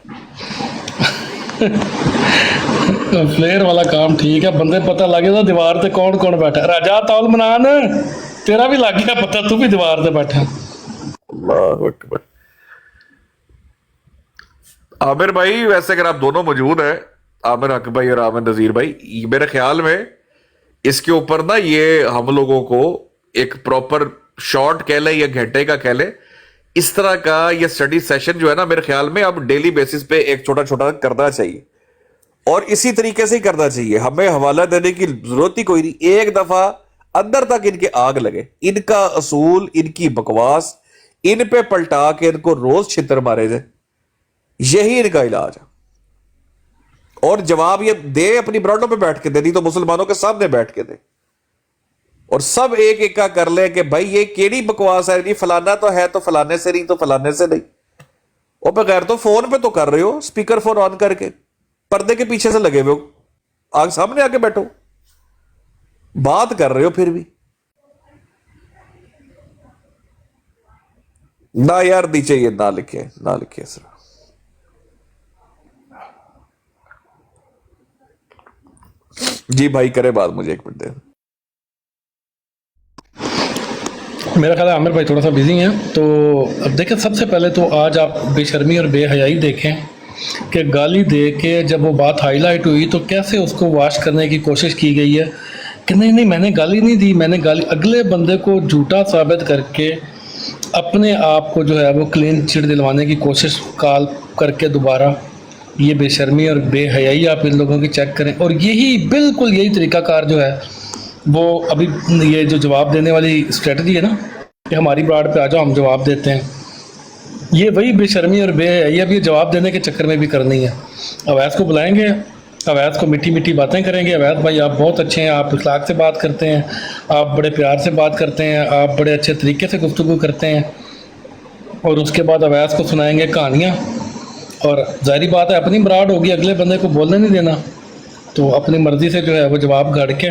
فلیئر والا کام ٹھیک ہے، بندے پتہ لگے تو دیوار تے کون کون بیٹھا ہے. راجا تول منان تیرا بھی لگ گیا پتہ، تو بھی دیوار تے بیٹھا. اللہ اکبر. عامر بھائی ویسے اگر آپ دونوں موجود ہیں، عامر حق بھائی اور عامر نذیر بھائی، میرے خیال میں اس کے اوپر نا یہ ہم لوگوں کو ایک پراپر شارٹ کہہ لیں یا گھنٹے کا کہہ لیں، اس طرح کا یہ سٹڈی سیشن جو ہے نا میرے خیال میں اب ڈیلی بیسس پہ ایک چھوٹا چھوٹا کرنا چاہیے، اور اسی طریقے سے ہی کرنا چاہیے. ہمیں حوالہ دینے کی ضرورت ہی کوئی نہیں. ایک دفعہ اندر تک ان کے آگ لگے، ان کا اصول، ان کی بکواس ان پہ پلٹا کے ان کو روز چھتر مارے جائے. یہی ان کا علاج ہے. اور جواب یہ دے اپنی برانڈوں پہ بیٹھ کے دے، نہیں تو مسلمانوں کے سامنے بیٹھ کے دے، اور سب ایک ایک کا کر لیں کہ بھائی یہ کیڑی بکواس ہے. نہیں فلانا تو ہے تو فلانے سے نہیں تو فلانے سے نہیں. اور بغیر تو فون پہ تو کر رہے ہو، اسپیکر فون آن کر کے پردے کے پیچھے سے لگے ہوئے ہو، آگ سامنے آ کے بیٹھو، بات کر رہے ہو پھر بھی. نہ یار نیچے یہ نہ لکھے سر. جی بھائی کرے بات، مجھے 1 منٹ دے. میرا خیال ہے عامر بھائی تھوڑا سا بزی ہیں، تو اب دیکھیں سب سے پہلے تو آج آپ بے شرمی اور بے حیائی دیکھیں کہ گالی دے کے جب وہ بات ہائی لائٹ ہوئی تو کیسے اس کو واش کرنے کی کوشش کی گئی ہے کہ نہیں میں نے گالی نہیں دی، میں نے گالی. اگلے بندے کو جھوٹا ثابت کر کے اپنے آپ کو جو ہے وہ کلین چٹ دلوانے کی کوشش کال کر کے دوبارہ. یہ بے شرمی اور بے حیائی آپ ان لوگوں کی چیک کریں. اور بالکل یہی طریقہ کار جو ہے وہ ابھی یہ جو جواب دینے والی اسٹریٹجی ہے نا کہ ہماری براڈ پہ آ جاؤ ہم جواب دیتے ہیں، یہ وہی بے شرمی اور بے حیائی اب یہ جواب دینے کے چکر میں بھی کرنی ہے. اویس کو بلائیں گے، اویس کو میٹھی باتیں کریں گے. اویس بھائی آپ بہت اچھے ہیں، آپ اخلاق سے بات کرتے ہیں، آپ بڑے پیار سے بات کرتے ہیں، آپ بڑے اچھے طریقے سے گفتگو کرتے ہیں. اور اس کے بعد اویس کو سنائیں گے کہانیاں. اور ظاہری بات ہے اپنی براڈ ہوگی، اگلے بندے کو بولنے نہیں دینا، تو اپنی مرضی سے جو ہے وہ جواب گھڑ کے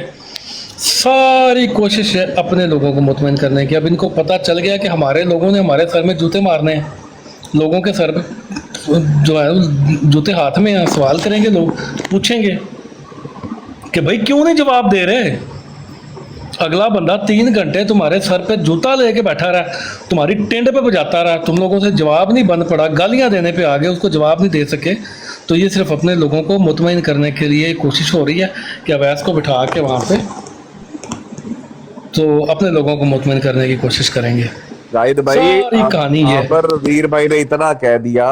ساری کوشش ہے اپنے لوگوں کو مطمئن کرنے کی. اب ان کو پتہ چل گیا کہ ہمارے لوگوں نے ہمارے سر میں جوتے مارنے ہیں، लोगों के सर पे जो है जूते हाथ में हैं, सवाल करेंगे, लोग पूछेंगे कि भाई क्यों नहीं जवाब दे रहे। अगला बंदा 3 घंटे तुम्हारे सर पे जूता लेके बैठा रहा, तुम्हारी टेंड पे बजाता रहा, तुम लोगों से जवाब नहीं बन पड़ा, गालियां देने पे आ गए, उसको जवाब नहीं दे सके। तो ये सिर्फ अपने लोगों को मुतमईन करने के लिए कोशिश हो रही है कि अवैस को बिठा के वहाँ पे तो अपने लोगों को मुतमईन करने की कोशिश करेंगे। जाहिद भाई, सारी कहानी ये है। पर वीर भाई ने इतना कह दिया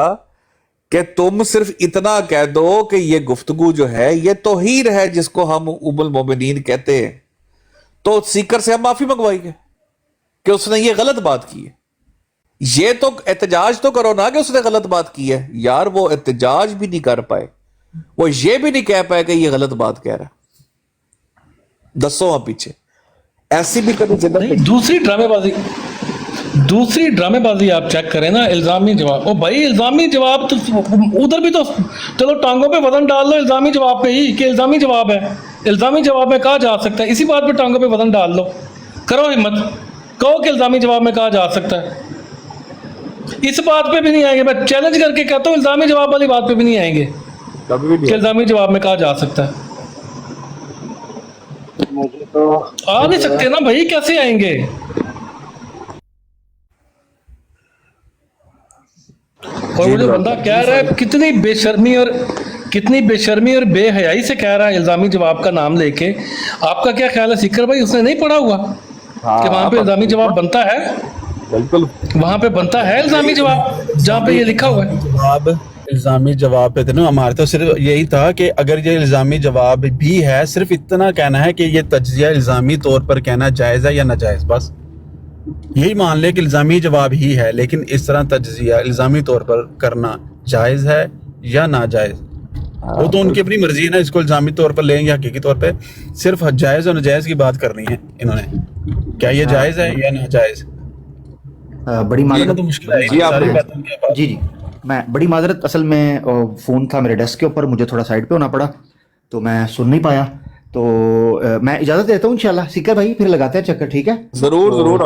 कि तुम सिर्फ इतना कह दो कि ये गुफ्तगू जो है ये तौहीन है जिसको हम उम्मुल मोमिनीन कहते हैं, तो सीकर से हम माफी मंगवाएंगे कि उसने ये गलत बात की है। ये तो एहतजाज तो करो ना कि उसने गलत बात की है। यार वो एहतजाज भी नहीं कर पाए, वो ये भी नहीं कह पाए कि ये गलत बात कह रहा है। दसो आप पीछे ऐसी भी कभी जगह नहीं, दूसरी ड्रामेबाजी आप चेक करें ना, इल्जामी जवाब। ओ भाई इल्जामी जवाब तो उधर भी तो चलो टांगों पे वजन डाल लो इल्जामी जवाब पे ही कि इल्जामी जवाब है। इल्जामी जवाब में कहा जा सकता है, इसी बात पे टांगों पे वजन डाल लो, करो हिम्मत, कहो कि इल्जामी जवाब में कहा जा सकता है। इस बात पे भी नहीं आएंगे, मैं चैलेंज करके कहता हूँ इल्जामी जवाब वाली बात पे भी नहीं आएंगे कि इल्जामी जवाब में कहा जा सकता है। मुझे तो आ नहीं सकते ना भाई, कैसे आएंगे? और वो जो बंदा कह रहा है कितनी बेशर्मी और बेहयाई से कह रहा है इल्जामी जवाब का नाम लेके। आपका क्या ख्याल है सीकर भाई, उसने नहीं पढ़ा हुआ कि वहां पे इल्जामी जवाब बनता है? बिल्कुल वहां पे बनता है इल्जामी जवाब जहाँ पे ये लिखा हुआ है। जवाब इल्जामी जवाब पे थे ना, हमारे तो सिर्फ यही था कि अगर ये इल्जामी जवाब भी है, सिर्फ इतना कहना है कि ये तज्जिया इल्जामी तौर पर कहना जायज़ है या नाजायज़, बस यही मान ले कि इल्जामी जवाब ही है, लेकिन इस तरह तज्जिया इल्जामी तौर पर करना जायज़ है या नाजायज़ वो तो उनकी अपनी मर्जी है ना, इसको इल्जामी तौर पर लें या हकीकी तौर पर। सिर्फ जायज़ और नाजायज़ की बात करनी है इन्होंने, क्या ये जायज़ है या नाजायज़। बड़ी माजरत, तो मुश्किल है जी, आप सारी बातों के बाद। जी मैं बड़ी माजरत, असल में फ़ोन था मेरे डेस्क के ऊपर, मुझे थोड़ा साइड पे होना पड़ा तो मैं सुन नहीं पाया। तो मैं इजाज़त देता हूँ इंशाल्लाह। सीकर भाई फिर लगाते हैं चक्कर, ठीक है? जरूर जरूर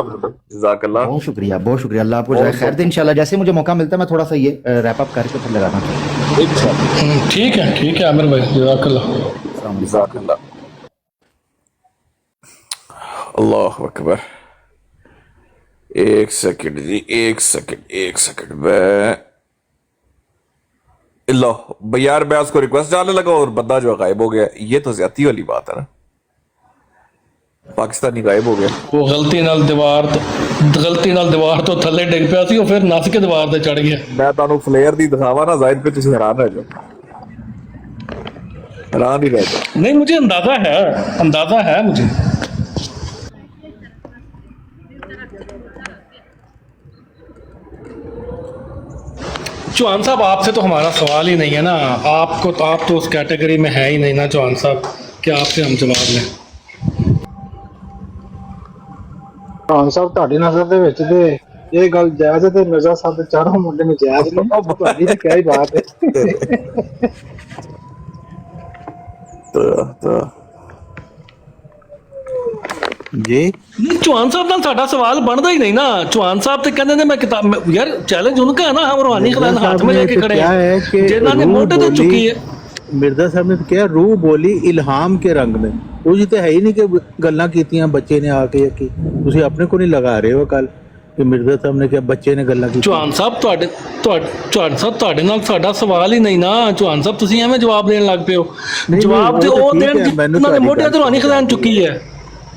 जज़ाकल्लाह। बहुत शुक्रिया, बहुत शुक्रिया। अल्लाह आपको जाए खैर दे इंशाल्लाह। जैसे मुझे मौका मिलता है मैं थोड़ा सा ये रैप अप करके फिर लगाना चाहूँ। ठीक है आमिर भाई, जज़ाकल्लाह। जज़ाकल्लाह। अल्लाह अकबर। एक सेकंड जी, एक सेकंड लो यार, मैं उसको रिक्वेस्ट डालने लगा और बंदा जो गायब हो गया। ये तो ज्यादती वाली बात है ना, पाकिस्तानी गायब हो गया। वो गलती नाल दीवार तो थल्ले डिग पिया सी, और फिर नस के दीवार ते चढ़ गया। मैं ਤੁਹਾਨੂੰ ਫਲੇਅਰ ਦੀ ਦਿਖਾਵਾ ਨਾ ਜ਼ਾਹਿਦ पे ਤੁਸੀਂ हैरान रह जाओ, हैरान ही रह जाओ। नहीं मुझे अंदाजा है मुझे। चौहान साहब आपसे तो हमारा सवाल ही नहीं है ना, आप तो उस कैटेगरी में है ही नहीं ना चौहान साहब कि आपसे हम जवाब लें। ਹਾਂ ਸਾਹਿਬ ਤੁਹਾਡੀ ਨਜ਼ਰ ਦੇ ਵਿੱਚ ਤੇ ਇਹ ਗੱਲ ਜਾਇਜ਼ ਹੈ ਤੇ ਮਿਰਜ਼ਾ ਸਾਹਿਬ ਦੇ ਚਾਰੋਂ ਮੁੰਡੇ ਨੂੰ ਜਾਇਜ਼ ਨਹੀਂ, ਤੁਹਾਡੀ ਤਾਂ ਕਿਆ ਹੀ ਬਾਤ ਹੈ। जी नहीं चौहान साहब ਨਾਲ ਸਾਡਾ ਸਵਾਲ ਬਣਦਾ ਹੀ नहीं ना। चौहान साहब ਤੇ ਕਹਿੰਦੇ ਨੇ मैं किताब यार चैलेंज उनका है ना, हम रूहानी खजाना हाथ में लेके खड़े हैं जिन्हों ने मोटे तो चुकी है। मिर्जा साहब ने किहा रूह बोली इल्हाम के रंग में, ਉਹ ਜੀ ਤੇ ਹੈ ਹੀ ਨਹੀਂ ਕਿ ਗੱਲਾਂ ਕੀਤੀਆਂ ਬੱਚੇ ਨੇ ਆ ਕੇ ਕੀ ਤੁਸੀਂ ਆਪਣੇ ਕੋ ਨਹੀਂ ਲਗਾ ਰਹੇ ਹੋ ਕੱਲ ਕਿ ਮਿਰਜ਼ਾ ਸਾਹਿਬ ਨੇ ਕਿਹਾ ਬੱਚੇ ਨੇ ਗੱਲਾਂ ਕੀਤੀਆਂ। चौहान साहब ਤੁਹਾਡੇ ਨਾਲ ਸਾਡਾ ਸਵਾਲ ਹੀ ਨਹੀਂ ਨਾ। चौहान साहब ਤੁਸੀਂ ਐਵੇਂ ਜਵਾਬ ਦੇਣ ਲੱਗ ਪਏ ਹੋ। ਜਵਾਬ ਤੇ ਉਹ ਦੇਣ ਜਿਨ੍ਹਾਂ ਨੇ ਮੋਢਿਆਂ ਤੇ रूहानी खजाना ਚੁੱਕੀ ਹੈ।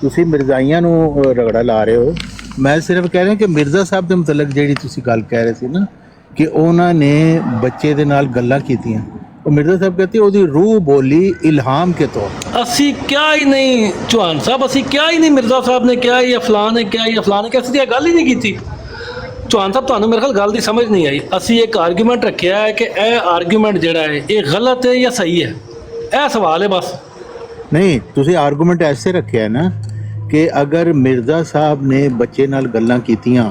ਤੁਸੀਂ ਮਿਰਜ਼ਾਈਆਂ ਨੂੰ ਰਗੜਾ ਲਾ ਰਹੇ ਹੋ। ਮੈਂ ਸਿਰਫ ਕਹਿ ਰਿਹਾ ਕਿ ਮਿਰਜ਼ਾ ਸਾਹਿਬ ਦੇ ਮੁਤਲਕ ਜਿਹੜੀ ਤੁਸੀਂ ਗੱਲ ਕਹਿ ਰਹੇ ਸੀ ਨਾ ਕਿ ਉਹਨਾਂ ਨੇ ਬੱਚੇ ਦੇ ਨਾਲ ਗੱਲਾਂ ਕੀਤੀਆਂ, ਉਹ ਮਿਰਜ਼ਾ ਸਾਹਿਬ ਕਹਿੰਦੇ ਉਹਦੀ ਰੂਹ ਬੋਲੀ ਇਲਹਾਮ ਕੇ ਤੌਰ। ਅਸੀਂ ਕਿਹਾ ਹੀ ਨਹੀਂ चौहान साहब, ਅਸੀਂ ਕਿਹਾ ਹੀ ਨਹੀਂ ਮਿਰਜ਼ਾ ਸਾਹਿਬ ਨੇ ਕਿਹਾ ਜਾਂ ਫਲਾਣ ਨੇ ਕਿਹਾ ਜਾਂ ਫਲਾਣ ਨੇ ਕਿਹਾ, ਅਸੀਂ ਇਹ ਗੱਲ ਹੀ ਨਹੀਂ ਕੀਤੀ। चौहान साहब ਤੁਹਾਨੂੰ ਮੇਰੇ ਖਿਆਲ ਗੱਲ ਦੀ ਸਮਝ ਨਹੀਂ ਆਈ। ਅਸੀਂ ਇੱਕ ਆਰਗੂਮੈਂਟ ਰੱਖਿਆ ਹੈ ਕਿ ਇਹ ਆਰਗੂਮੈਂਟ ਜਿਹੜਾ ਹੈ ਇਹ ਗਲਤ ਹੈ ਜਾਂ ਸਹੀ ਹੈ, ਇਹ ਸਵਾਲ ਹੈ ਬਸ। ਨਹੀਂ ਤੁਸੀਂ ਆਰਗੂਮੈਂਟ ਐਸੇ ਰੱਖਿਆ ਨਾ ਕਿ ਅਗਰ ਮਿਰਜ਼ਾ ਸਾਹਿਬ ਨੇ ਬੱਚੇ ਨਾਲ ਗੱਲਾਂ ਕੀਤੀਆਂ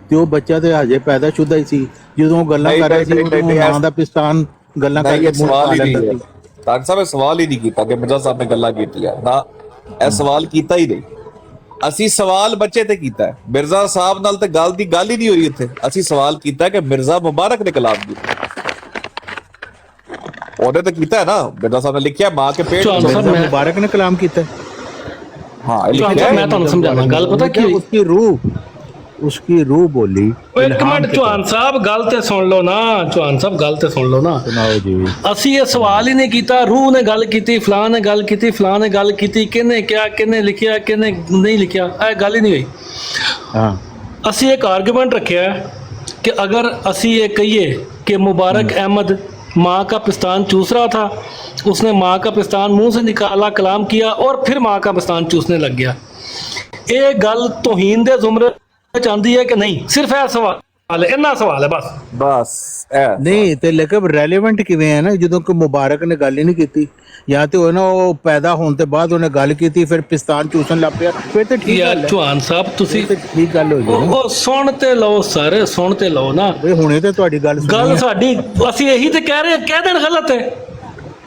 ਤੇ ਉਹ ਬੱਚਾ ਤੇ ਹਜੇ ਪੈਦਾਸ਼ੁਦਾ ਹੀ ਸੀ ਜਦੋਂ ਗੱਲਾਂ ਕਰ ਰਿਹਾ ਸੀ, ਉਦੋਂ ਮਾਂ ਦਾ ਪਿਸਤਾਨ ਗੱਲਾਂ ਕਰਕੇ ਸਵਾਲ ਹੀ ਨਹੀਂ ਹੈ ਡਾਕਟਰ ਸਾਹਿਬ, ਇਹ ਸਵਾਲ ਹੀ ਨਹੀਂ ਕੀਤਾ ਕਿ ਮਿਰਜ਼ਾ ਸਾਹਿਬ ਨੇ ਗੱਲਾਂ ਕੀਤੀਆਂ ਨਾ, ਇਹ ਸਵਾਲ ਕੀਤਾ ਹੀ ਨਹੀਂ। ਅਸੀਂ ਸਵਾਲ ਬੱਚੇ ਤੇ ਕੀਤਾ ਹੈ, ਮਿਰਜ਼ਾ ਸਾਹਿਬ ਨਾਲ ਤੇ ਗੱਲ ਹੀ ਨਹੀਂ ਹੋਈ ਇੱਥੇ। ਅਸੀਂ ਸਵਾਲ ਕੀਤਾ ਕਿ ਮਿਰਜ਼ਾ ਮੁਬਾਰਕ ਨੇ ਕਲਾਮ ਕੀਤਾ, ਉਹਨੇ ਤਾਂ ਕੀਤਾ ਹੈ ਨਾ। ਮਿਰਜ਼ਾ ਸਾਹਿਬ ਨੇ ਲਿਖਿਆ ਮਾਂ ਕੇ ਪੇਟ ਚੌਹਾਨ ਸਾਹਿਬ, मिर्जा मुबारक ने कलाम किया है। ਹਾਂ ਇਹ ਚੌਹਾਨ ਲਿਖਿਆ ਸਾਹਿਬ, ਹੈ। ਮੈਂ ਤੁਹਾਨੂੰ ਸਮਝਾਵਾਂ ਗੱਲ ਪਤਾ ਕੀ ਹੋਈ? उसकी रूह बोली। ਇੱਕ ਮਿੰਟ ਚੌਹਾਨ ਸਾਹਿਬ, ਗੱਲ ਤੇ ਸੁਣ ਲਓ ਨਾ। ਚੌਹਾਨ ਸਾਹਿਬ ਗੱਲ ਤੇ ਸੁਣ ਲਓ ਨਾ। सुनाओ जी। ਅਸੀਂ ਇਹ ਸਵਾਲ ਹੀ ਨਹੀਂ ਕੀਤਾ, ਰੂਹ ਨੇ ਗੱਲ ਕੀਤੀ, ਫਲਾਂ ਨੇ ਗੱਲ ਕੀਤੀ, ਫਲਾਂ ਨੇ ਗੱਲ ਕੀਤੀ, ਕਿਹਨੇ ਕਿਹਾ, ਕਿਹਨੇ ਲਿਖਿਆ, ਕਿਹਨੇ ਨਹੀਂ ਲਿਖਿਆ, ਇਹ ਗੱਲ ਹੀ ਨਹੀਂ ਹੋਈ। हाँ ਅਸੀਂ ਇੱਕ ਆਰਗੂमेंट रखा है कि अगर असी ये कहिए कि मुबारक अहमद माँ का पिस्तान चूस रहा था, उसने माँ का पिस्तान मुंह से निकाला, कलाम किया और फिर माँ का पिस्तान चूसने लग गया, ये गल तौहीन दे जुमरे चाहती है कि नहीं? सिर्फ यह सवाल है, इन्ना सवाल है बस। ਬਸ ਇਹ नहीं तो लेकिन रेलेवेंट किवें है ना, ਜਦੋਂ ਕਿ ਮੁਬਾਰਕ ਨੇ ਗੱਲ ਹੀ ਨਹੀਂ ਕੀਤੀ, ਜਾਂ ਤੇ ਉਹ ਨਾ ਉਹ ਪੈਦਾ ਹੋਣ ਤੋਂ ਬਾਅਦ ਉਹਨੇ ਗੱਲ ਕੀਤੀ, ਫਿਰ ਪਿਸਤਾਨ ਚੂਸਣ ਲੱਗ ਪਿਆ, ਫਿਰ ਤੇ ਠੀਕ यार ਗੱਲ ਹੈ। चौहान साहब तुसी ਤੇ ਠੀਕ ਗੱਲ ਹੋ ਗਈ ਨਾ। ਉਹ ਸੁਣ ਤੇ ਲਓ ਸਰ, ਸੁਣ ਤੇ ਲਓ ਨਾ। ਵੇ ਹੁਣੇ ਤੇ ਤੁਹਾਡੀ ਗੱਲ ਸੁਣੀ ਗੱਲ ਹੈ। ਸਾਡੀ, ਅਸੀਂ ਇਹੀ ਤੇ ਕਹਿ ਰਹੇ ਹਾਂ, ਕਹਿ ਦੇਣ ਗਲਤ ਹੈ।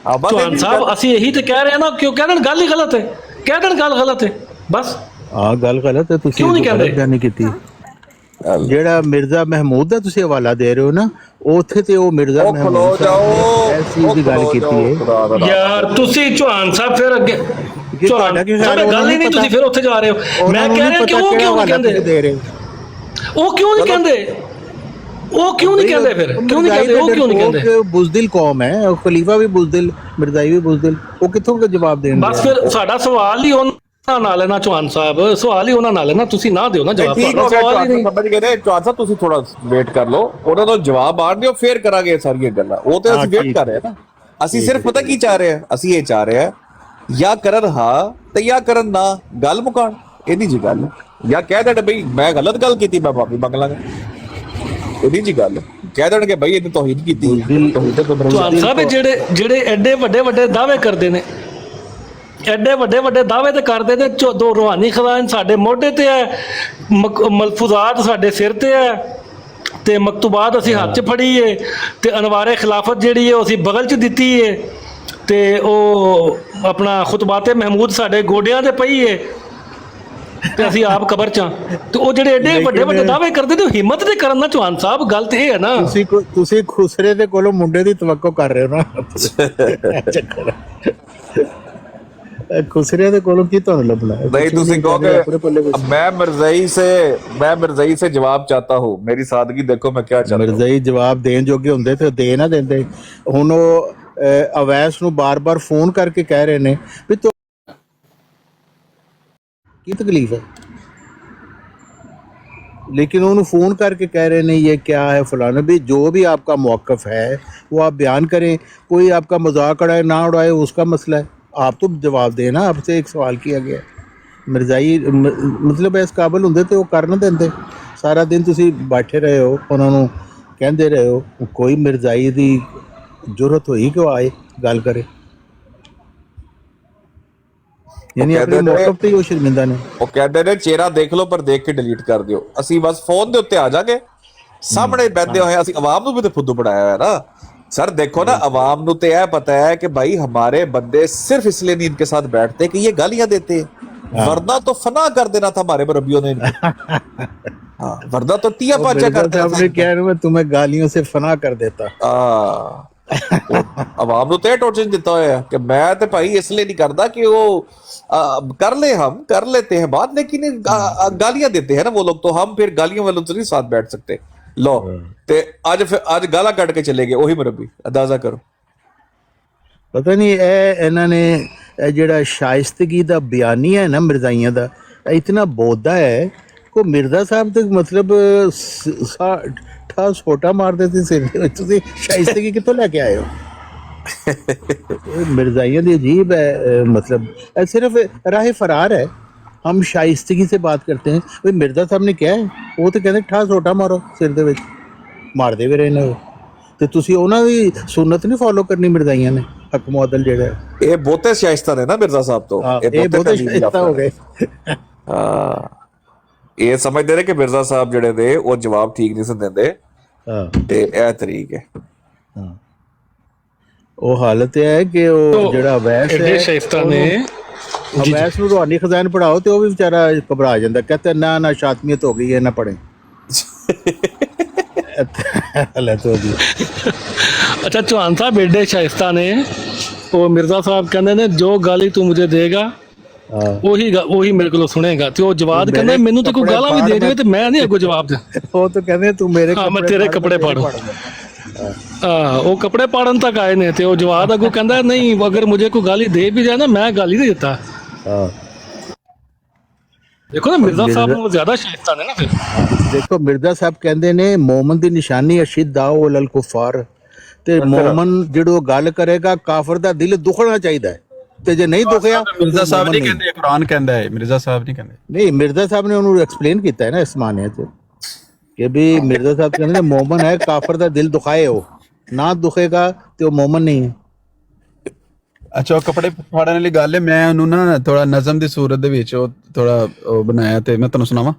ਆ ਬਸ ਚੌਹਾਨ ਸਾਹਿਬ, ਅਸੀਂ ਇਹੀ ਤੇ ਕਹਿ ਰਹੇ ਹਾਂ ਨਾ, ਕਿਉਂ ਕਹਿ ਦੇਣ ਗੱਲ ਹੀ ਗਲਤ ਹੈ, ਕਹਿ ਦੇਣ ਗੱਲ ਗਲਤ ਹੈ ਬਸ। ਹਾਂ ਗੱਲ ਗਲਤ ਹੈ, ਤੁਸੀਂ ਕਿਉਂ ਨਹੀਂ ਕਹਿੰਦੇ? ਗਲਤ ਬਿਆਨੀ ਕੀਤੀ। ਜਿਹੜਾ ਮਿਰਜ਼ਾ ਮਹਿਮੂਦ ਦਾ ਤੁਸੀਂ ਹਵਾਲਾ ਦੇ ਰਹੇ ਹੋ ਨਾ, ਉੱਥੇ ਤੇ ਉਹ ਮਿਰਜ਼ਾ ਉਹ ਖਲੋ ਮਹਿਮੂਦ ਜਾਓ, ਸਾਹਿਬ ਨੇ ਇਸ ਚੀਜ਼ ਦੀ ਗੱਲ ਕੀਤੀ ਹੈ। ਖੁਦਾ ਦਾ ਨਾਮ। ਯਾਰ ਤੁਸੀਂ ਚੌਹਾਨ ਸਾਹਿਬ ਫਿਰ ਅੱਗੇ ਕਿ ਚੌਹਾਨ ਤੁਹਾਡਾ ਕੀ ਖਿਆਲ ਸਾਹਿਬ, ਹੈ? ਗੱਲ ਹੀ ਨਹੀਂ, ਤੁਸੀਂ ਫਿਰ ਉੱਥੇ ਜਾ ਰਹੇ ਹੋ। ਮੈਂ ਕਹਿ ਰਿਹਾ ਕਿ ਉਹ ਕਿਉਂ ਨਹੀਂ ਕਹਿੰਦੇ, ਦੇ ਰਹੇ ਉਹ ਕਿਉਂ ਨਹੀਂ ਕਹਿੰਦੇ, ਉਹ ਕਿਉਂ ਨਹੀਂ ਕਹਿੰਦੇ, ਫਿਰ ਕਿਉਂ ਨਹੀਂ ਕਹਿੰਦੇ, ਉਹ ਕਿਉਂ ਨਹੀਂ ਕਹਿੰਦੇ? ਬੁਜ਼ਦਿਲ ਕੌਮ ਹੈ, ਉਹ ਖਲੀਫਾ ਵੀ ਬੁਜ਼ਦਿਲ, ਮਿਰਜ਼ਾਈ ਵੀ ਬੁਜ਼ਦਿਲ, ਉਹ ਕਿੱਥੋਂ ਦਾ ਜਵਾਬ ਦੇਣ? ਬਸ ਫਿਰ ਸਾਡਾ ਸਵਾਲ ਹੀ ਉਹਨਾਂ ਨਾਲ ਹੈ ਨਾ ਚੌਹਾਨ ਸਾਹਿਬ, ਸਵਾਲ ਹੀ ਉਹਨਾਂ ਨਾਲ ਹੈ ਨਾ, ਤੁਸੀਂ ਨਾ ਦਿਓ ਨਾ ਜਵਾਬ, ਠੀਕ ਤੁਹਾਡਾ ਹੋ ਗਿਆ ਸਵਾਲ ਹੀ ਚੌਹਾਨ ਨਹੀਂ। ਸਮਝ ਗਏ ਨੇ। ਚੌਹਾਨ ਸਾਹਿਬ ਤੁਸੀਂ ਥੋੜਾ ਵੇਟ ਕਰ ਲਓ, ਉਹਨਾਂ ਦਾ ਜਵਾਬ ਆਣ ਦਿਓ, ਫੇਰ ਕਰਾਂਗੇ ਇਹ ਸਾਰੀਆਂ ਗੱਲਾਂ। ਉਹ ਤੇ ਅਸੀਂ ਵੇਟ ਕਰ ਰਹੇ ਹਾਂ ਨਾ। ਅਸੀਂ ਸਿਰਫ ਪਤਾ ਕੀ ਚਾਹ ਰਹੇ ਹਾਂ, ਅਸੀਂ ਇਹ ਚਾਹ ਰਹੇ ਹਾਂ ਜਾਂ ਕਰਨ ਹਾਂ ਤੇ ਜਾਂ ਕਰਨ ਨਾ, ਗੱਲ ਮੁਕਾਣ, ਇਹਦੀ ਜੀ ਗੱਲ। ਜਾਂ ਕਹਿ ਦੇਣ ਬਈ ਮੈਂ ਗਲਤ ਗੱਲ ਕੀਤੀ, ਮੈਂ ਮਾਫੀ ਮੰਗ ਲਾਂਗਾ, ਇਹਦੀ ਜੀ ਗੱਲ। ਕਹਿ ਦੇਣਗੇ ਬਈ ਇਹਨੇ ਤੋਹੀਨ ਕੀਤੀ। ਚੌਹਾਨ ਸਾਹਿਬ, ਜਿਹੜੇ ਐਡੇ ਵੱਡੇ ਦਾਅਵੇ ਕਰਦੇ ਨੇ, ਐਡੇ ਵੱਡੇ ਦਾਅਵੇ ਤੇ ਕਰਦੇ ਨੇ, ਦੋ ਰੂਹਾਨੀ ਖਜ਼ਾਨ ਸਾਡੇ ਮੋਢੇ ਤੇ ਹੈ, ਮਲਫੂਜ਼ਾਤ ਸਾਡੇ ਸਿਰ ਤੇ ਹੈ, ਤੇ ਮਕਤੂਬਾਤ ਅਸੀਂ ਹੱਥ 'ਚ ਫੜੀ ਏ, ਤੇ ਅਨਵਾਰੇ ਖਿਲਾਫਤ ਜਿਹੜੀ ਹੈ ਉਹ ਅਸੀਂ ਬਗਲ 'ਚ ਦਿੱਤੀ ਏ, ਤੇ ਉਹ ਆਪਣਾ ਖੁਤਬਾਤੇ ਮਹਿਮੂਦ ਸਾਡੇ ਗੋਡਿਆਂ ਤੇ ਪਈ ਏ, ਤੇ ਅਸੀਂ ਆਪ ਕਬਰ 'ਚ। ਤੇ ਉਹ ਜਿਹੜੇ ਐਡੇ ਵੱਡੇ ਦਾਅਵੇ ਕਰਦੇ ਨੇ, ਹਿੰਮਤ ਤੇ ਕਰਨ ਨਾ ਚੌਹਾਨ ਸਾਹਿਬ, ਗੱਲ ਤੇ ਇਹ ਹੈ ਨਾ। ਤੁਸੀਂ ਖੁਸਰੇ ਦੇ ਕੋਲੋਂ ਮੁੰਡੇ ਦੀ ਤਵੱਕੋ ਕਰ ਰਹੇ ਹੋ ਨਾ। ਚੱਕਰ ਖੁਸਰੇ ਦੇ ਕੋਲੋਂ ਕੀ ਤੁਹਾਨੂੰ ਲੱਭਣਾ ਹੈ? नहीं तुसी कहोगे मैं मिर्ज़ाई से जवाब चाहता हूँ, मेरी सादगी देखो मैं क्या चाहता हूँ। ਮਿਰਜ਼ਾਈ ਜਵਾਬ ਦੇਣ ਜੋਗੇ ਹੁੰਦੇ ਤੇ ਦੇ ਨਾ ਦਿੰਦੇ। ਹੁਣ ਉਹ ਅਵੈਸ ਨੂੰ ਬਾਰ-ਬਾਰ ਫੋਨ ਕਰਕੇ ਕਹਿ ਰਹੇ ਨੇ ਵੀ ਕੀ ਤਕਲੀਫ ਹੈ, लेकिन उन्होंने फ़ोन करके कह रहे नहीं ये क्या है फलाना। भी जो भी आपका मौक़िफ़ है वो आप बयान करें, कोई आपका मजाक उड़ाए ना उड़ाए उसका मसला है, आप तो जवाब देना। आपसे एक सवाल किया गया, मिर्ज़ाई मतलब इस काबिल होंगे तो वो कर ना देंगे। सारा दिन तुसी बैठे रहे हो, उन्होंने कहते रहे हो, कोई मिर्ज़ाई की जरूरत हुई कि वो आए गल करे, यानी अपने मौक़िफ़ ते ही वो शर्मिंदा ने। ਉਹ ਕਹਿੰਦੇ ਨੇ ਚਿਹਰਾ ਦੇਖ ਲਓ ਪਰ ਦੇਖ ਕੇ ਡਿਲੀਟ ਕਰ ਦਿਓ। ਅਸੀਂ ਬਸ ਫੋਨ ਦੇ ਉੱਤੇ ਆ ਜਾਗੇ, ਸਾਹਮਣੇ ਬੈਠੇ ਹੋਏ ਅਸੀਂ ਆਵਾਮ ਨੂੰ ਵੀ ਤੇ ਫੁੱਦੂ ਬਣਾਇਆ ਹੋਇਆ ਨਾ। सर देखो ना, अवाम ਨੂੰ ਤੇ ਇਹ पता है कि भाई हमारे बंदे सिर्फ इसलिए नहीं इनके साथ बैठते कि ये गालियां देते हैं, वरना तो फना कर देना था हमारे मरब्बियों ने इनको। हाँ, वरना तो तिया पाचा कर देना था। कह रहे मैं तुम्हें गालियों से फना कर देता। अवाम ਨੂੰ ਤੇ ਟੋਰਚਰ ਦਿੱਤਾ ਹੋਇਆ ਕਿ ਮੈਂ ਤੇ ਭਾਈ ਇਸ ਲਈ ਨਹੀਂ ਕਰਦਾ कि वो कर ले, हम कर लेते हैं बात, लेकिन गालियां देते हैं ना वो लोग, तो हम फिर गालियों वालों से नहीं साथ बैठ सकते। लो ਤੇ ਅੱਜ ਗਾਲਾਂ ਕੱਢ ਕੇ ਚਲੇ ਗਏ ਉਹੀ ਮੁਰੱਬੀ, ਅੰਦਾਜ਼ਾ ਕਰੋ। ਪਤਾ ਨਹੀਂ ਇਹਨਾਂ ਨੇ ਜਿਹੜਾ ਸ਼ਾਇਸਤਗੀ ਦਾ ਬਿਆਨੀ ਹੈ ਨਾ ਮਿਰਜ਼ਾਈਆਂ ਦਾ, ਇਤਨਾ ਬੋਦਾ ਹੈ ਕੋ ਮਿਰਜ਼ਾ ਸਾਹਿਬ ਤੇ ਮਤਲਬ ਠਾ ਛੋਟਾ ਮਾਰਦੇ ਸੀ ਸਿਰ ਦੇ ਵਿੱਚ। ਤੁਸੀਂ ਸ਼ਾਇਸਤਗੀ ਕਿੱਥੋਂ ਲੈ ਕੇ ਆਏ ਹੋ? मिर्ज़ाइयों ਦੀ अजीब है, मतलब सिर्फ राह फरार है। हम शाइस्तगी से बात करते हैं। भाई मिर्ज़ा साहब ने क्या है, वो तो कहते ठा छोटा मारो सिर ਦੇ ਵਿੱਚ, ਮਾਰਦੇ ਵੀ ਰਹੇ ਨੇ ਉਹ। ਤੇ ਤੁਸੀਂ ਉਹਨਾਂ ਦੀ ਸੁਨਨਤ ਨਹੀਂ ਫੋਲੋ ਕਰਨੀ ਮਿਰਜ਼ਾਈਆਂ ਨੇ। ਹਕ ਮੁਅੱਦਲ ਜਿਹੜਾ ਇਹ ਬਹੁਤੇ ਸ਼ਾਇਸਤਾ ਨੇ ਨਾ ਮਿਰਜ਼ਾ ਸਾਹਿਬ ਤੋਂ, ਇਹ ਬਹੁਤੇ ਸ਼ਾਇਸਤਾ ਹੋ ਗਏ। ਹਾਂ, ਇਹ ਸਮਝਦੇ ਨੇ ਕਿ ਮਿਰਜ਼ਾ ਸਾਹਿਬ ਜਿਹੜੇ ਨੇ ਉਹ ਜਵਾਬ ਠੀਕ ਨਹੀਂ ਸੀ ਦਿੰਦੇ। ਹਾਂ, ਤੇ ਇਹ ਤਰੀਕ ਹੈ। ਹਾਂ, ਉਹ ਹਾਲਤ ਹੈ ਕਿ ਉਹ ਜਿਹੜਾ ਵੈਸ਼ ਐਡੇ ਸ਼ਾਇਸਤਾ ਨੇ, ਅਵੈਸ ਨੂੰ ਰੂਹਾਨੀ ਖਜ਼ਾਨ ਪੜਾਓ ਤੇ ਉਹ ਵੀ ਵਿਚਾਰਾ ਘਬਰਾ ਜਾਂਦਾ, ਕਹਿੰਦਾ ਨਾ ਸ਼ਾਤਮੀਅਤ ਹੋ ਗਈ ਹੈ ਨਾ ਪੜ੍ਹੇ। अच्छा चौहान साहब एडे शाइस्ता ने, वो मिर्जा साहब कहते ने जो गाली तू मुझे देगा ਉਹੀ ਮੇਰੇ ਕੋਲੋਂ ਸੁਣੇਗਾ। ਤੇ ਉਹ ਜਵਾਬ ਕਹਿੰਦਾ ਮੈਨੂੰ ਤਾਂ ਕੋਈ ਗਾਲਾਂ ਵੀ ਦੇ ਜਾਵੇ ਤੇ ਮੈਂ ਨਹੀਂ ਅੱਗੋਂ ਜਵਾਬ ਦੇ। ਉਹ ਤਾਂ ਕਹਿੰਦੇ ਤੂੰ ਮੇਰੇ ਮੈਂ ਤੇਰੇ ਕੱਪੜੇ ਪਾੜੂ। ਉਹ ਕੱਪੜੇ ਪਾੜਨ ਤੱਕ ਆਏ ਨੇ ਤੇ ਉਹ ਜਵਾਬ ਅੱਗੋਂ ਕਹਿੰਦਾ ਨਹੀਂ ਅਗਰ ਮੁਝੇ ਕੋਈ ਗਾਲੀ ਦੇ ਵੀ ਜਾਏ ਨਾ ਮੈਂ ਗਾਲੀ ਨਹੀਂ ਦਿੱਤਾ। ਦੇਖੋ ਨਾ ਮਿਰਜ਼ਾ ਸਾਹਿਬ ਨੂੰ ਜ਼ਿਆਦਾ ਸ਼ਾਇਸਤਾ ਨੇ ਨਾ ਫਿਰ। ਦੇਖੋ ਮਿਰਜ਼ਾ ਸਾਹਿਬ ਕਹਿੰਦੇ ਨੇ ਮੋਮਨ ਦੀ ਨਿਸ਼ਾਨੀ ਅਸ਼ਿਦਾਉ ਅਲਲ ਕੁਫਾਰ, ਤੇ ਮੋਮਨ ਜਿਹੜੋ ਗੱਲ ਕਰੇਗਾ ਕਾਫਰ ਦਾ ਦਿਲ ਦੁਖਣਾ ਚਾਹੀਦਾ ਹੈ, ਤੇ ਜੇ ਨਹੀਂ ਦੁਖਿਆ ਮਿਰਜ਼ਾ ਸਾਹਿਬ ਨਹੀਂ ਕਹਿੰਦੇ, ਕੁਰਾਨ ਕਹਿੰਦਾ ਹੈ, ਮਿਰਜ਼ਾ ਸਾਹਿਬ ਨਹੀਂ ਕਹਿੰਦੇ। ਨਹੀਂ ਮਿਰਜ਼ਾ ਸਾਹਿਬ ਨੇ ਉਹਨੂੰ ਐਕਸਪਲੇਨ ਕੀਤਾ ਹੈ ਨਾ ਇਸ ਮਾਨੇ ਚ ਕਿ ਵੀ ਮਿਰਜ਼ਾ ਸਾਹਿਬ ਕਹਿੰਦੇ ਨੇ ਮੋਮਨ ਹੈ, ਕਾਫਰ ਦਾ ਦਿਲ ਦੁਖਾਏ, ਉਹ ਨਾ ਦੁਖੇਗਾ ਤੇ ਉਹ ਮੋਮਨ ਨਹੀਂ ਹੈ। ਅੱਛਾ, ਉਹ ਕੱਪੜੇ ਫਾੜਨ ਵਾਲੀ ਗੱਲ ਹੈ, ਮੈਂ ਉਹਨੂੰ ਨਾ ਥੋੜਾ ਨਜ਼ਮ ਦੀ ਸੂਰਤ ਦੇ ਵਿੱਚ ਉਹ ਥੋੜਾ ਉਹ ਬਣਾਇਆ ਤੇ ਮੈਂ ਤੁਹਾਨੂੰ ਸੁਣਾਵਾਂ।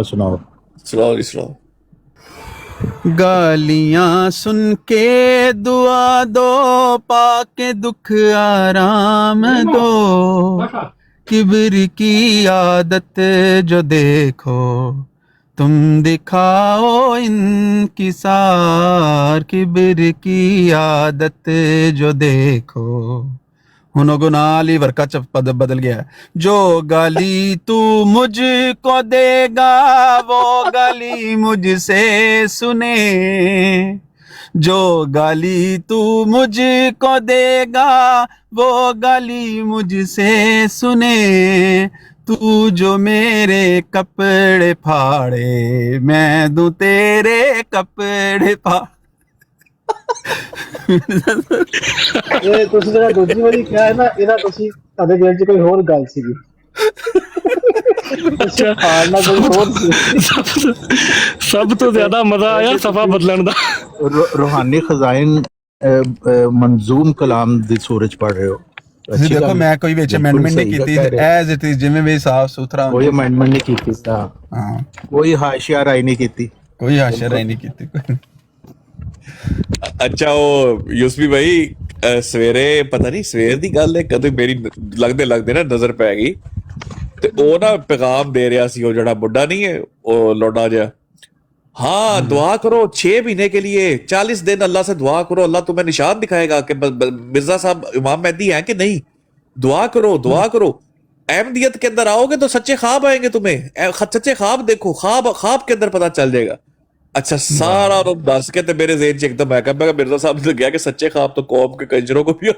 ਸੁਣਾਓ। ਸੁਣਾਓ। गालियां सुन के दुआ दो, पाके दुख आराम दो, किब्र की आदत जो देखो तुम दिखाओ इनकिसार, किब्र की आदत जो देखो। ਹੁਣ ਉਹ ਗੁਨਾਹ ਲਈ ਵਰਕਾ ਚ ਬਦਲ ਗਿਆ। ਜੋ ਗਾਲੀ ਤੂ ਮੁਝਕੋ ਦੇਗਾ वो गाली मुझसे सुने, जो गाली तू मुझको देगा वो गाली मुझसे सुने, तू जो मेरे कपड़े फाड़े मैं दूं तेरे कपड़े फाड़। ਇਹ ਤੁਸੀਂ ਜਿਹੜਾ ਦੂਜੀ ਵਾਰੀ ਕਿਹਾ ਹੈ ਨਾ, ਇਹਦਾ ਤੁਸੀਂ ਤੁਹਾਡੇ ਦਿਲ 'ਚ ਕੋਈ ਹੋਰ ਗੱਲ ਸੀਗੀ। ਸਭ ਤੋਂ ਜ਼ਿਆਦਾ ਮਜ਼ਾ ਆਇਆ ਸਫਾ ਬਦਲਣ ਦਾ। ਰੂਹਾਨੀ ਖਜ਼ਾਇਨ ਮੰਜ਼ੂਮ ਕਲਾਮ ਦੀ ਸੂਰਜ ਪੜ੍ਹ ਰਹੇ ਹੋ। ਤੁਸੀਂ ਦੇਖੋ ਮੈਂ ਕੋਈ ਵਿੱਚ ਅਮੈਂਡਮੈਂਟ ਨਹੀਂ ਕੀਤੀ, ਐਜ਼ ਇਟ ਇਜ਼ ਜਿਵੇਂ ਵੀ ਸਾਫ ਸੁਥਰਾ। ਕੋਈ ਅਮੈਂਡਮੈਂਟ ਨਹੀਂ ਕੀਤੀ, ਹਾਂ ਕੋਈ ਹਾਸ਼ੀਆ ਰਾਈ ਨਹੀਂ ਕੀਤੀ, ਕੋਈ ਹਾਸ਼ੀਆ ਰਾਈ ਨਹੀਂ ਕੀਤੀ। ਅੱਛਾ, ਉਹ ਯੂਸਫੀ ਭਾਈ ਸਵੇਰੇ ਪਤਾ ਨਹੀਂ ਸਵੇਰ ਦੀ ਗੱਲ ਹੈ ਕਦੇ ਮੇਰੀ ਲੱਗਦੇ ਨਾ ਨਜ਼ਰ ਪੈ ਗਈ ਤੇ ਉਹ ਨਾ ਪੈਗਾਮ ਦੇ ਰਿਹਾ ਸੀ, ਉਹ ਜਿਹੜਾ ਬੁੱਢਾ ਨਹੀਂ ਹੈ ਉਹ ਲੋਡਾ ਜਿਹਾ, हाँ दुआ करो 6 महीने के लिए 40 दिन अल्लाह से दुआ करो, अल्लाह तुम्हें निशान दिखाएगा कि मिर्जा साहब इमाम मेहदी हैं कि नहीं। दुआ करो अहमदियत के अंदर आओगे तो सच्चे ख्वाब आएंगे तुम्हें, सच्चे ख्वाब देखो, ख्वाब के अंदर पता चल जाएगा। अच्छा सारा दस के तो मेरे ज़हन च एकदम मैं मिर्जा साहब ने गया कि सच्चे ख्वाब तो कौम के कंजरों को भी